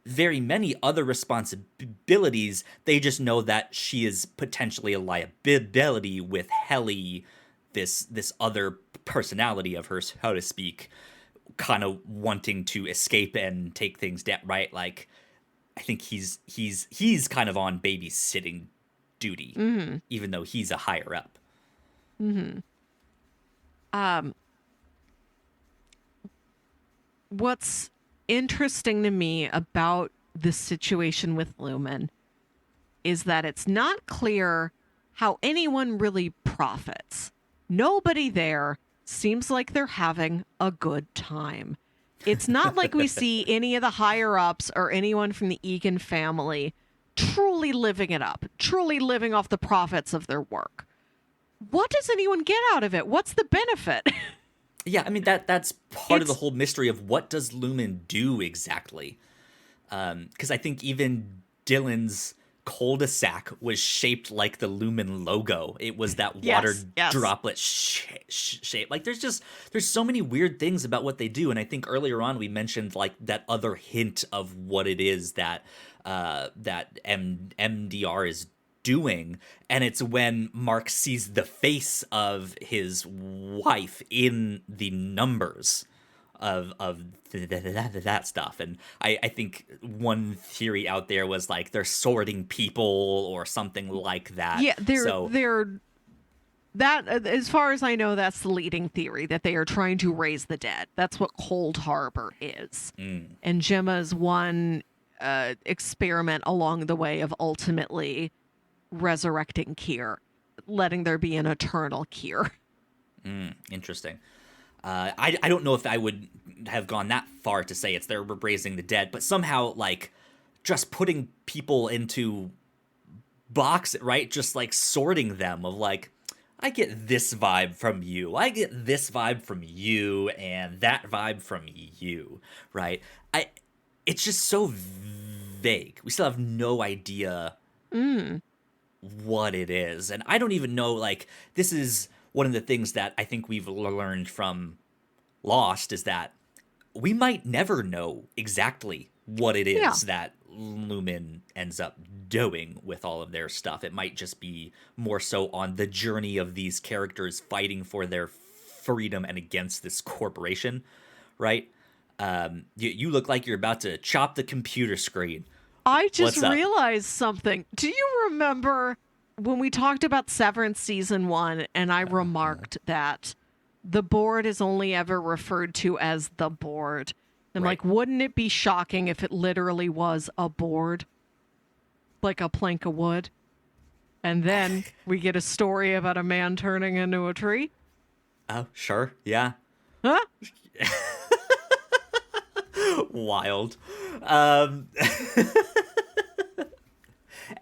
very many other responsibilities. They just know that she is potentially a liability with Helly, this other personality of hers, so to speak, kind of wanting to escape and take things down, right? Like, I think he's kind of on babysitting duty, even though he's a higher up. What's interesting to me about the situation with Lumon is that it's not clear how anyone really profits. Nobody there seems like they're having a good time. It's not like we see any of the higher ups or anyone from the Egan family truly living it up, truly living off the profits of their work. What does anyone get out of it? What's the benefit? Yeah, I mean, that's part of the whole mystery of what does Lumon do exactly. Because I think even Dylan's cul-de-sac was shaped like the Lumon logo. It was that water droplet shape. Like, there's so many weird things about what they do. And I think earlier on we mentioned like that other hint of what it is that MDR is doing, and it's when Mark sees the face of his wife in the numbers of that stuff. And I think one theory out there was like they're sorting people or something like that. Yeah, they're that, as far as I know, that's the leading theory, that they are trying to raise the dead. That's what Cold Harbor is. And Gemma's one experiment along the way of ultimately resurrecting Kier, letting there be an eternal Kier. Interesting. I don't know if I would have gone that far to say it's they're raising the dead, but somehow like just putting people into box, right? Just like sorting them of like, I get this vibe from you, I get this vibe from you, and that vibe from you, right? It's just so vague. We still have no idea what it is. And I don't even know, like, this is one of the things that I think we've learned from Lost is that we might never know exactly what it Yeah. is that Lumen ends up doing with all of their stuff. It might just be more so on the journey of these characters fighting for their freedom and against this corporation, right? You look like you're about to chop the computer screen. I just What's up? realized something. Do you remember when we talked about Severance season 1 and I remarked that the board is only ever referred to as the board? I'm Right. like, wouldn't it be shocking if it literally was a board? Like a plank of wood? And then we get a story about a man turning into a tree? Oh, sure. Yeah. Huh? Wild.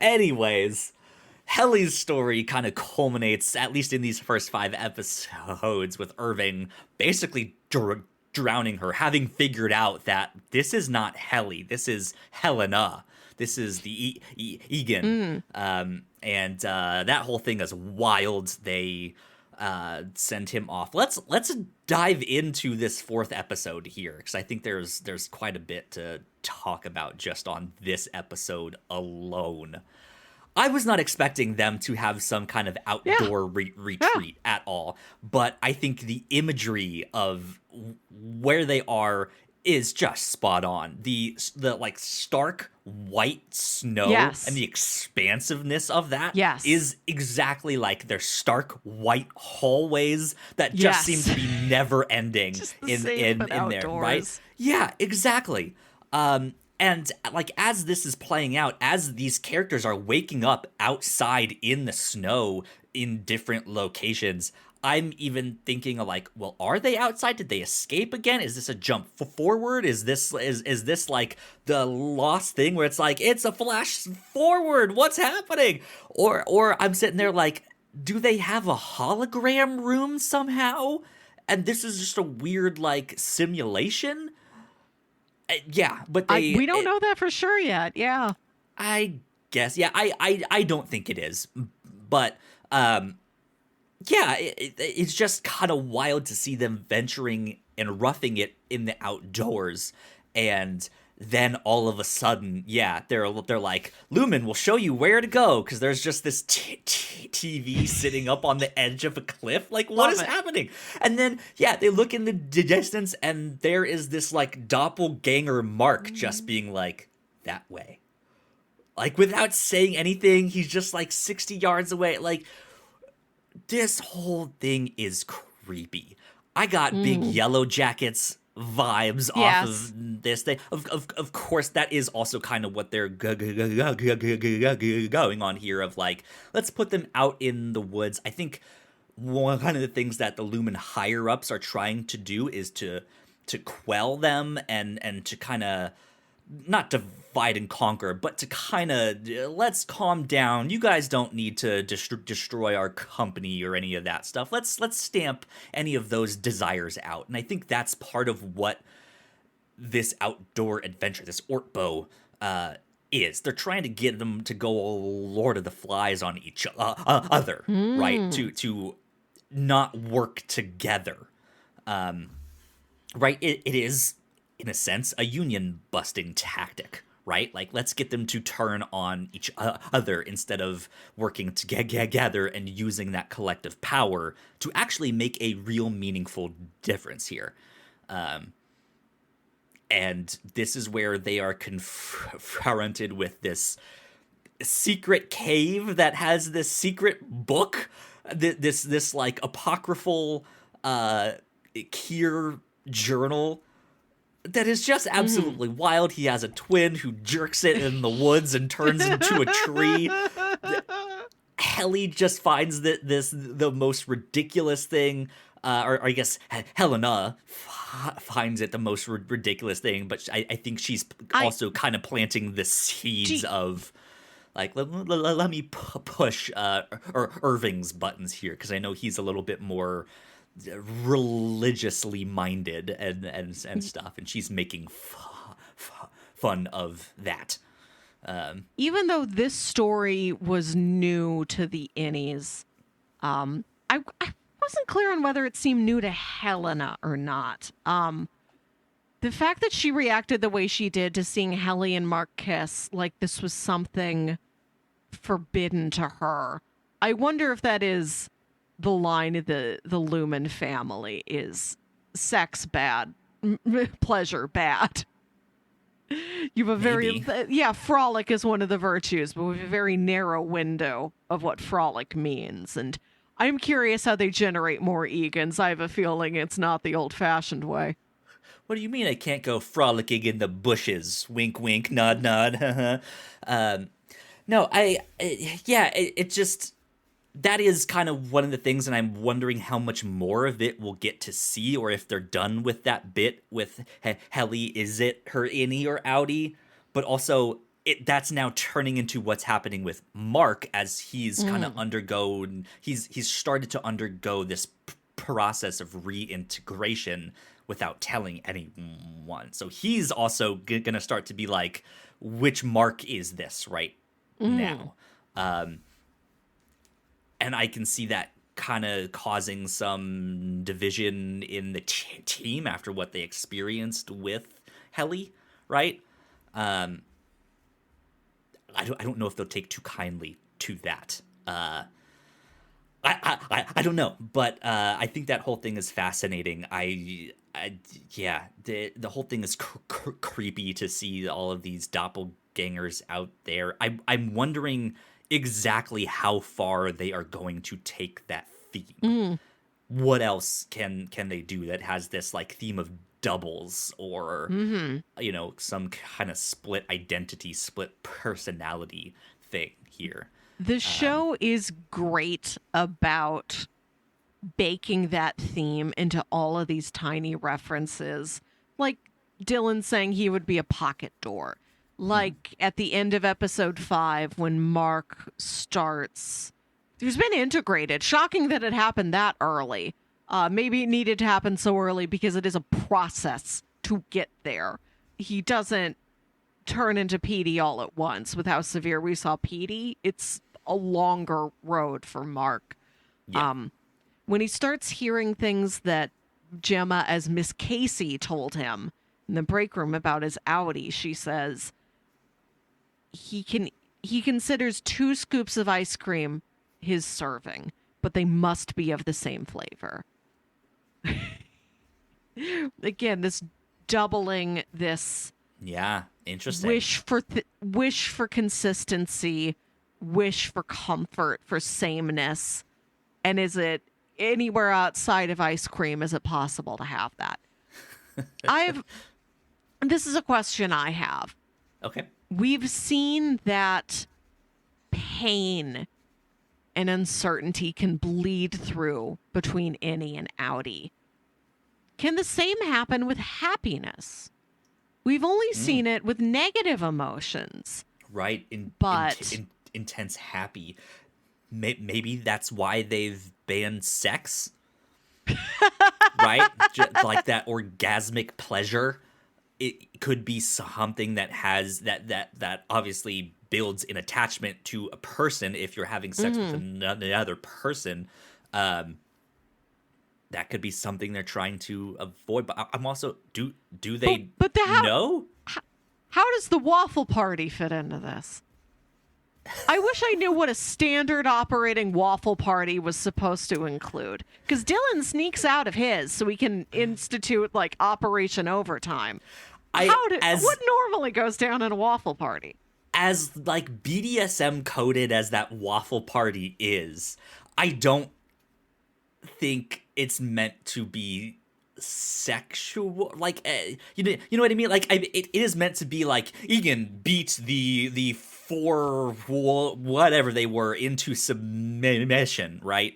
Anyways, Helly's story kind of culminates, at least in these first 5 episodes, with Irving basically drowning her, having figured out that this is not Helly, this is Helena. This is the Egan. And that whole thing is wild. They send him off. Let's dive into this 4th episode here, because I think there's quite a bit to talk about just on this episode alone. I was not expecting them to have some kind of outdoor retreat at all, but I think the imagery of where they are is just spot on. The like stark white snow Yes. and the expansiveness of that Yes. is exactly like their stark white hallways that just Yes. seem to be never ending Just the in same, but there, right? outdoors. Yeah, exactly. And like as this is playing out, as these characters are waking up outside in the snow in different locations, I'm even thinking of like, well, are they outside? Did they escape again? Is this a jump forward? Is this like the Lost thing where it's like it's a flash forward? What's happening? Or I'm sitting there like, do they have a hologram room somehow? And this is just a weird like simulation? Yeah, but We don't know that for sure yet. Yeah. I guess. Yeah, I don't think it is. But yeah, it's just kind of wild to see them venturing and roughing it in the outdoors, and then all of a sudden, yeah, they're like, Lumen will show you where to go, because there's just this TV sitting up on the edge of a cliff. Like, what is happening? And then, yeah, they look in the distance, and there is this like doppelganger mark just being like, that way. Like, without saying anything, he's just like 60 yards away. Like, this whole thing is creepy. I got big Yellow Jackets vibes off of this thing. Of course, that is also kind of what they're going on here of like, let's put them out in the woods. I think one of the things that the Lumen higher ups are trying to do is to quell them and to kind of not divide and conquer, but to kind of let's calm down. You guys don't need to destroy our company or any of that stuff. Let's stamp any of those desires out. And I think that's part of what this outdoor adventure, this Ortbo, is. They're trying to get them to go Lord of the Flies on each other, right? To not work together, right? It is, in a sense, a union busting tactic, right? Like, let's get them to turn on each other instead of working together and using that collective power to actually make a real meaningful difference here. And this is where they are confronted with this secret cave that has this secret book, this like apocryphal Kier journal that is just absolutely wild. He has a twin who jerks it in the woods and turns into a tree. Helly just finds the most ridiculous thing, or I guess Helena finds it the most ridiculous thing, but I think she's also kind of planting the seeds of like, let me push Irving's buttons here, because I know he's a little bit more religiously minded and stuff, and she's making fun of that. Even though this story was new to the innies, I wasn't clear on whether it seemed new to Helena or not. The fact that she reacted the way she did to seeing Helly and Mark kiss, like this was something forbidden to her. I wonder if that is the line of the Lumon family is sex bad, pleasure bad. You have a Maybe. frolic is one of the virtues, but we have a very narrow window of what frolic means. And I'm curious how they generate more Egans. I have a feeling it's not the old-fashioned way. What do you mean I can't go frolicking in the bushes? Wink, wink, nod, nod. No, it just that is kind of one of the things, and I'm wondering how much more of it we'll get to see, or if they're done with that bit with Helly. Is it her innie or outie? But also, that's now turning into what's happening with Mark as he's kind of undergone. He's started to undergo this process of reintegration without telling anyone. So he's also gonna start to be like, which Mark is this right now? And I can see that kind of causing some division in the team after what they experienced with Helly, right? I don't know if they'll take too kindly to that. I don't know, but I think that whole thing is fascinating. The whole thing is creepy to see all of these doppelgangers out there. I'm wondering exactly how far they are going to take that theme. What else can they do that has this like theme of doubles or some kind of split identity, split personality thing here? The show is great about baking that theme into all of these tiny references. Like Dylan saying he would be a pocket door. Like at the end of episode 5 when Mark starts, he's been integrated. Shocking that it happened that early. Maybe it needed to happen so early because it is a process to get there. He doesn't turn into Petey all at once. With how severe we saw Petey, it's a longer road for Mark. Yeah. When he starts hearing things that Gemma as Miss Casey told him in the break room about his outie, she says he considers 2 scoops of ice cream his serving, but they must be of the same flavor. Again, this doubling, this interesting. wish for consistency, wish for comfort, for sameness. And is it anywhere outside of ice cream? Is it possible to have that? This is a question I have. Okay. We've seen that pain and uncertainty can bleed through between innie and outie. Can the same happen with happiness? We've only seen it with negative emotions. Right. But Intense happy. Maybe that's why they've banned sex. Right? Like that orgasmic pleasure. It could be something that has that obviously builds an attachment to a person if you're having sex with another person. That could be something they're trying to avoid. But I'm also do they know? How does the waffle party fit into this? I wish I knew what a standard operating waffle party was supposed to include. Because Dylan sneaks out of his so we can institute like Operation Overtime. What normally goes down in a waffle party? As like BDSM coded as that waffle party is, I don't think it's meant to be sexual. Like you know what I mean? Like it is meant to be like Egan beats the 4 whatever they were into submission, right?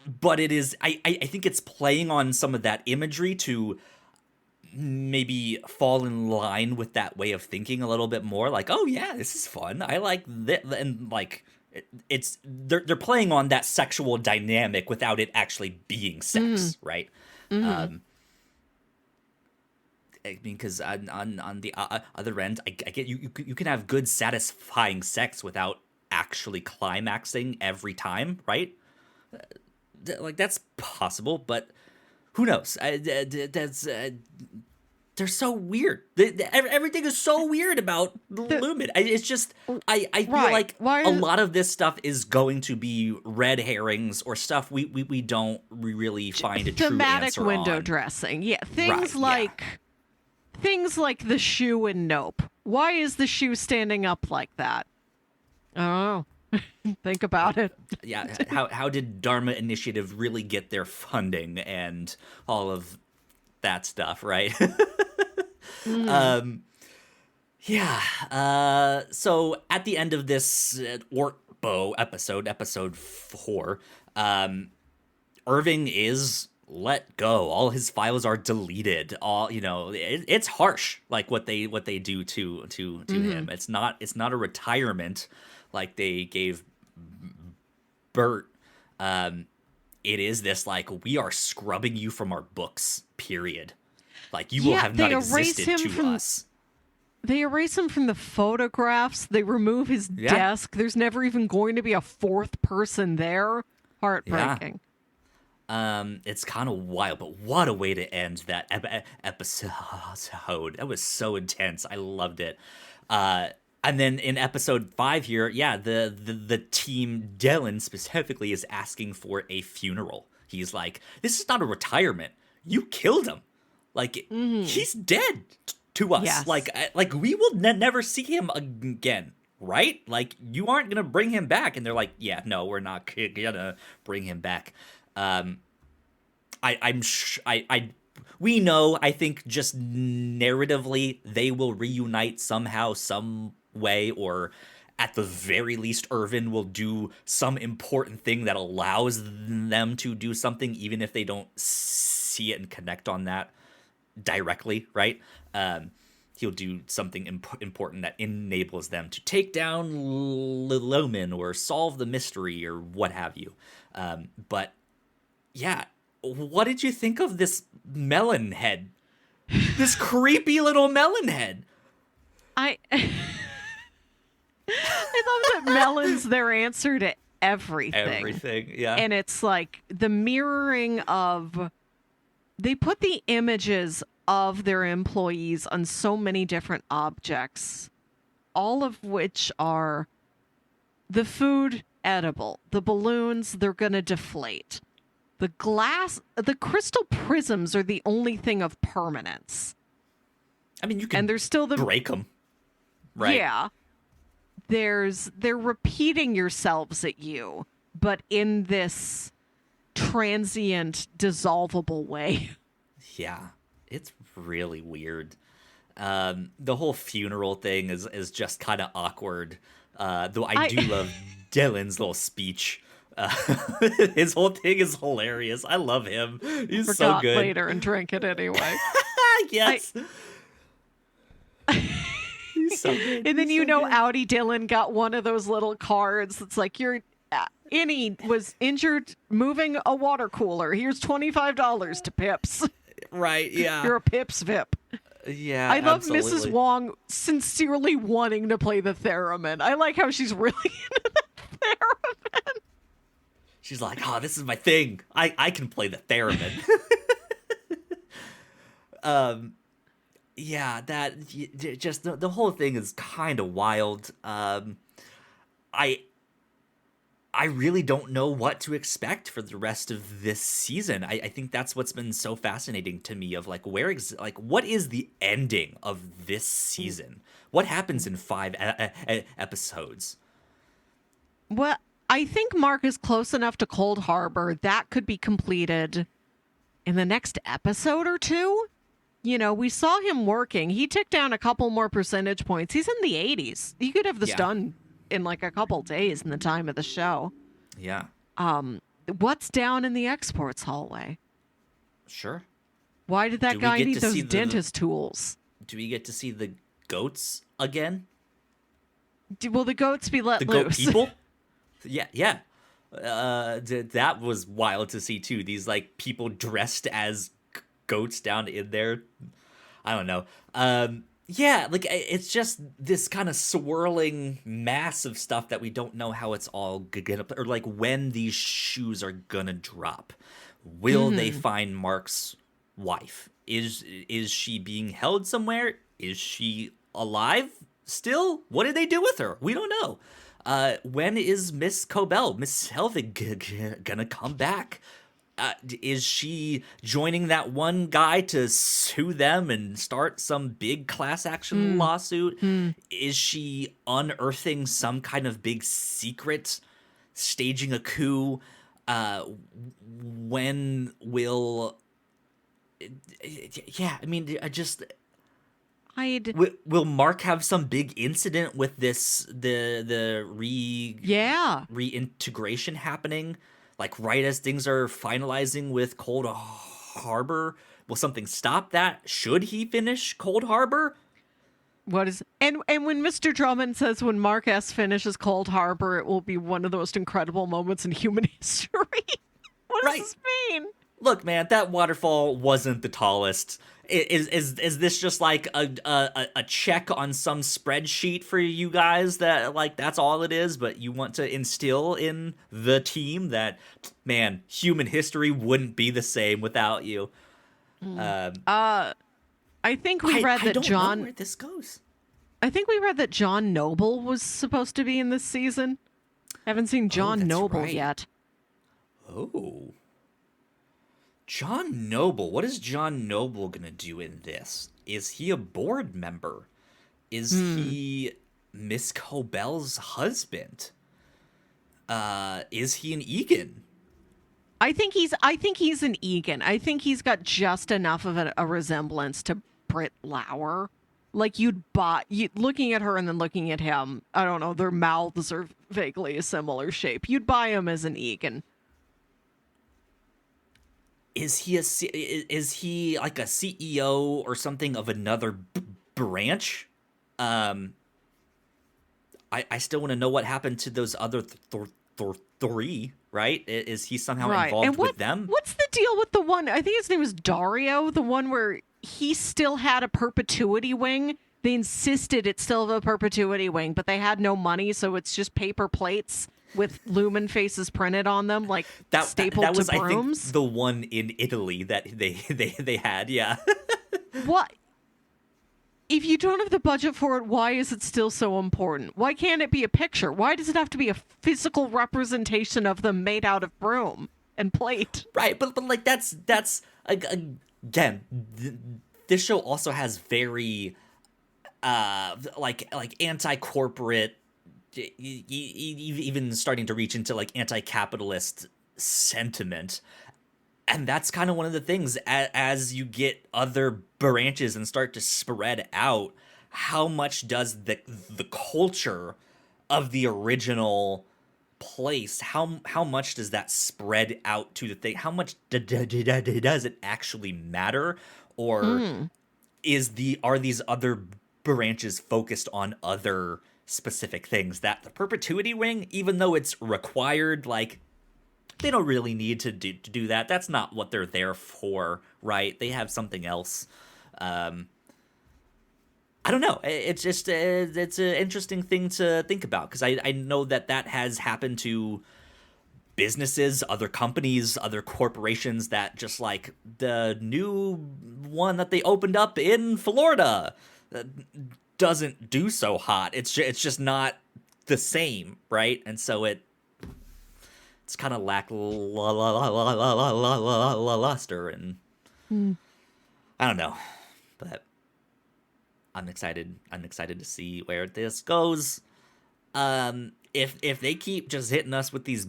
But it is I think it's playing on some of that imagery to maybe fall in line with that way of thinking a little bit more. Like, oh yeah, this is fun. I like that, and like they're playing on that sexual dynamic without it actually being sex, right? I mean, because on the other end, I get you can have good, satisfying sex without actually climaxing every time, right? Like that's possible, but who knows? That's they're so weird. Everything is so weird about Lumen. It's just I feel Right. like Why a is lot of this stuff is going to be red herrings or stuff we don't really find a true thematic answer window on. dressing? Yeah, Right? Yeah. things like the shoe in Nope. Why is the shoe standing up like that? Oh, think about it. Yeah, how did Dharma Initiative really get their funding and all of that stuff, right? Mhm. Yeah. So at the end of this Orc Bow episode 4, Irving is let go. All his files are deleted. All it's harsh, like what they do to him. Mhm. It's not a retirement like they gave Bert. Um, it is this like we are scrubbing you from our books. Period. Like you will Yeah, have not existed to us. they erase him from the photographs. They remove his Yeah. desk. There's never even going to be a fourth person there. Yeah. Heartbreaking. It's kind of wild, but what a way to end that episode. That was so intense. I loved it. And then in episode 5 here, yeah, the team Dylan specifically is asking for a funeral. He's like, "This is not a retirement. You killed him. Like Mhm. he's dead to us. Yes. Like we will never see him again." Right? Like you aren't gonna bring him back, and they're like, "Yeah, no, we're not gonna bring him back." Um, we know. I think just narratively, they will reunite somehow, some way, or at the very least, Irvin will do some important thing that allows them to do something, even if they don't see it and connect on that directly, right? He'll do something important that enables them to take down Lumon or solve the mystery or what have you. But yeah, what did you think of this melon head? This creepy little melon head. I I love that melon's their answer to everything. Everything, yeah. And it's like the mirroring of they put the images of their employees on so many different objects, all of which are the food edible, the balloons they're going to deflate. The glass, the crystal prisms are the only thing of permanence. I mean, you And can there's still the break them, right? Yeah. They're repeating yourselves at you, but in this transient, dissolvable way. Yeah, it's really weird. The whole funeral thing is just kind of awkward. Though I do love Dylan's little speech. Uh, his whole thing is hilarious. I love him. He's so Forgot good. later and drank it anyway. Yes. He's so good. And then He's so good. Audi Dylan got one of those little cards that's like, Annie was injured moving a water cooler. Here's $25 to Pips. Right, yeah. You're a Pips VIP. Yeah, I love absolutely. Mrs. Huang sincerely wanting to play the theremin. I like how she's really into the theremin. She's like, "Oh, this is my thing. I can play the theremin." Yeah, that just the whole thing is kind of wild. I really don't know what to expect for the rest of this season. I think that's what's been so fascinating to me of like what is the ending of this season? What happens in 5 episodes? Well, I think Mark is close enough to Cold Harbor. That could be completed in the next episode or two. We saw him working. He ticked down a couple more percentage points. He's in the 80s. He could have this done in like a couple days in the time of the show. Yeah. What's down in the exports hallway? Sure. Why did that Do we guy get need to those see the- dentist tools? Do we get to see the goats again? Will the goats be let The goat loose? people? Yeah. That was wild to see too. These like people dressed as goats down in there. I don't know. Yeah, like it's just this kind of swirling mass of stuff that we don't know how it's all gonna, or like when these shoes are gonna drop. Will they Hmm. find Mark's wife? Is she being held somewhere? Is she alive still? What did they do with her? We don't know. When is Miss Cobell, Miss Helvig, gonna come back? Is she joining that one guy to sue them and start some big class action Hmm. lawsuit? Hmm. Is she unearthing some kind of big secret, staging a coup? Uh, when will? Yeah, I mean, I just I'd will Mark have some big incident with the yeah. reintegration happening, like right as things are finalizing with Cold Harbor? Will something stop that? Should he finish Cold Harbor? What is and when Mr. Drummond says when Mark S finishes Cold Harbor, it will be one of the most incredible moments in human history. What does Right. this mean? Look, man, that waterfall wasn't the tallest. Is this just like a check on some spreadsheet for you guys that like that's all it is? But you want to instill in the team that, man, human history wouldn't be the same without you. Mm. Um, I think we read I that don't know John where this goes. I think we read that John Noble was supposed to be in this season. Haven't seen Oh, John that's Noble right. yet. Oh, John Noble. What is John Noble gonna do in this? Is he a board member? Is Hmm. he Miss Cobell's husband? Is he an Egan? I think he's an Egan. I think he's got just enough of a resemblance to Britt Lauer. Like looking at her and then looking at him. I don't know. Their mouths are vaguely a similar shape. You'd buy him as an Egan. Is he like a CEO or something of another branch? Um, I still want to know what happened to those other three. Right? Is he somehow Right. And involved with them? what's the deal with the one? I think his name was Dario, the one where he still had a perpetuity wing. They insisted it still have a perpetuity wing, but they had no money, so it's just paper plates with Lumen faces printed on them, like stapled That to was, I think, brooms. the one in Italy that they had. Yeah. What? If you don't have the budget for it, why is it still so important? Why can't it be a picture? Why does it have to be a physical representation of them made out of broom and plate? Right, but like that's again, this show also has very like anti-corporate, even starting to reach into like anti-capitalist sentiment. And that's kind of one of the things as you get other branches and start to spread out, how much does the culture of the original place, how much does that spread out to the thing? How much does it actually matter? Or Hmm. are these other branches focused on other specific things? That the perpetuity ring, even though it's required, like they don't really need to do that. That's not what they're there for, right? They have something else. Um, I don't know. It's just it's an interesting thing to think about because I know that has happened to businesses, other companies, other corporations that just like the new one that they opened up in Florida doesn't do so hot. It's just not the same, right? And so it's kind of lackluster, and Hmm. I don't know, but I'm excited. I'm excited to see where this goes. If they keep just hitting us with these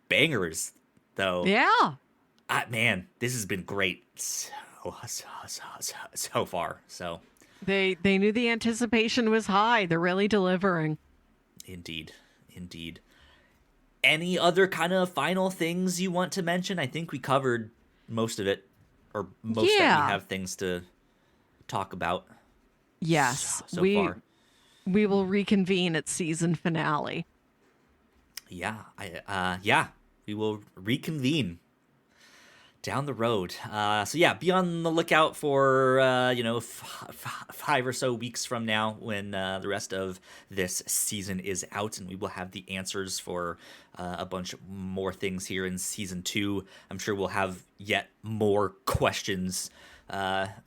bangers, though, Yeah. man, this has been great so far. So, They knew the anticipation was high. They're really delivering. indeed, indeed. Any other kind of final things you want to mention? I think we covered most of it, or most that we Yeah. have things to talk about Yes. so We far. we will reconvene at season finale. Yeah, yeah, we will reconvene down the road. So yeah, be on the lookout for 5 or so weeks from now when the rest of this season is out, and we will have the answers for a bunch more things here in season 2. I'm sure we'll have yet more questions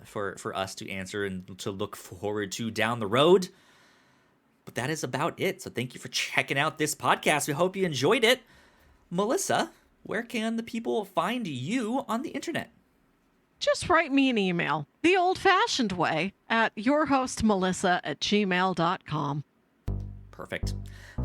for us to answer and to look forward to down the road. But that is about it. So thank you for checking out this podcast. We hope you enjoyed it. Melissa, where can the people find you on the internet? Just write me an email, the old-fashioned way, at yourhostmelissa@gmail.com. Perfect.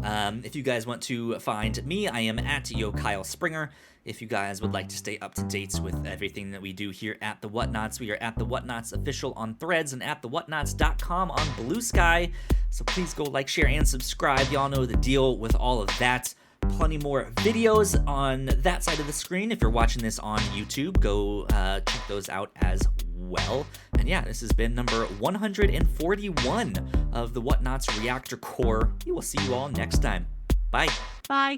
If you guys want to find me, I am at Kyle Springer. If you guys would like to stay up to date with everything that we do here at the Whatnauts, we are at the Whatnauts Official on Threads and at thewhatnauts.com on Blue Sky. So please go like, share, and subscribe. Y'all know the deal with all of that. Plenty more videos on that side of the screen. If you're watching this on YouTube, go check those out as well. And yeah, this has been number 141 of the Whatnauts Reactor Core. We will see you all next time. Bye. Bye.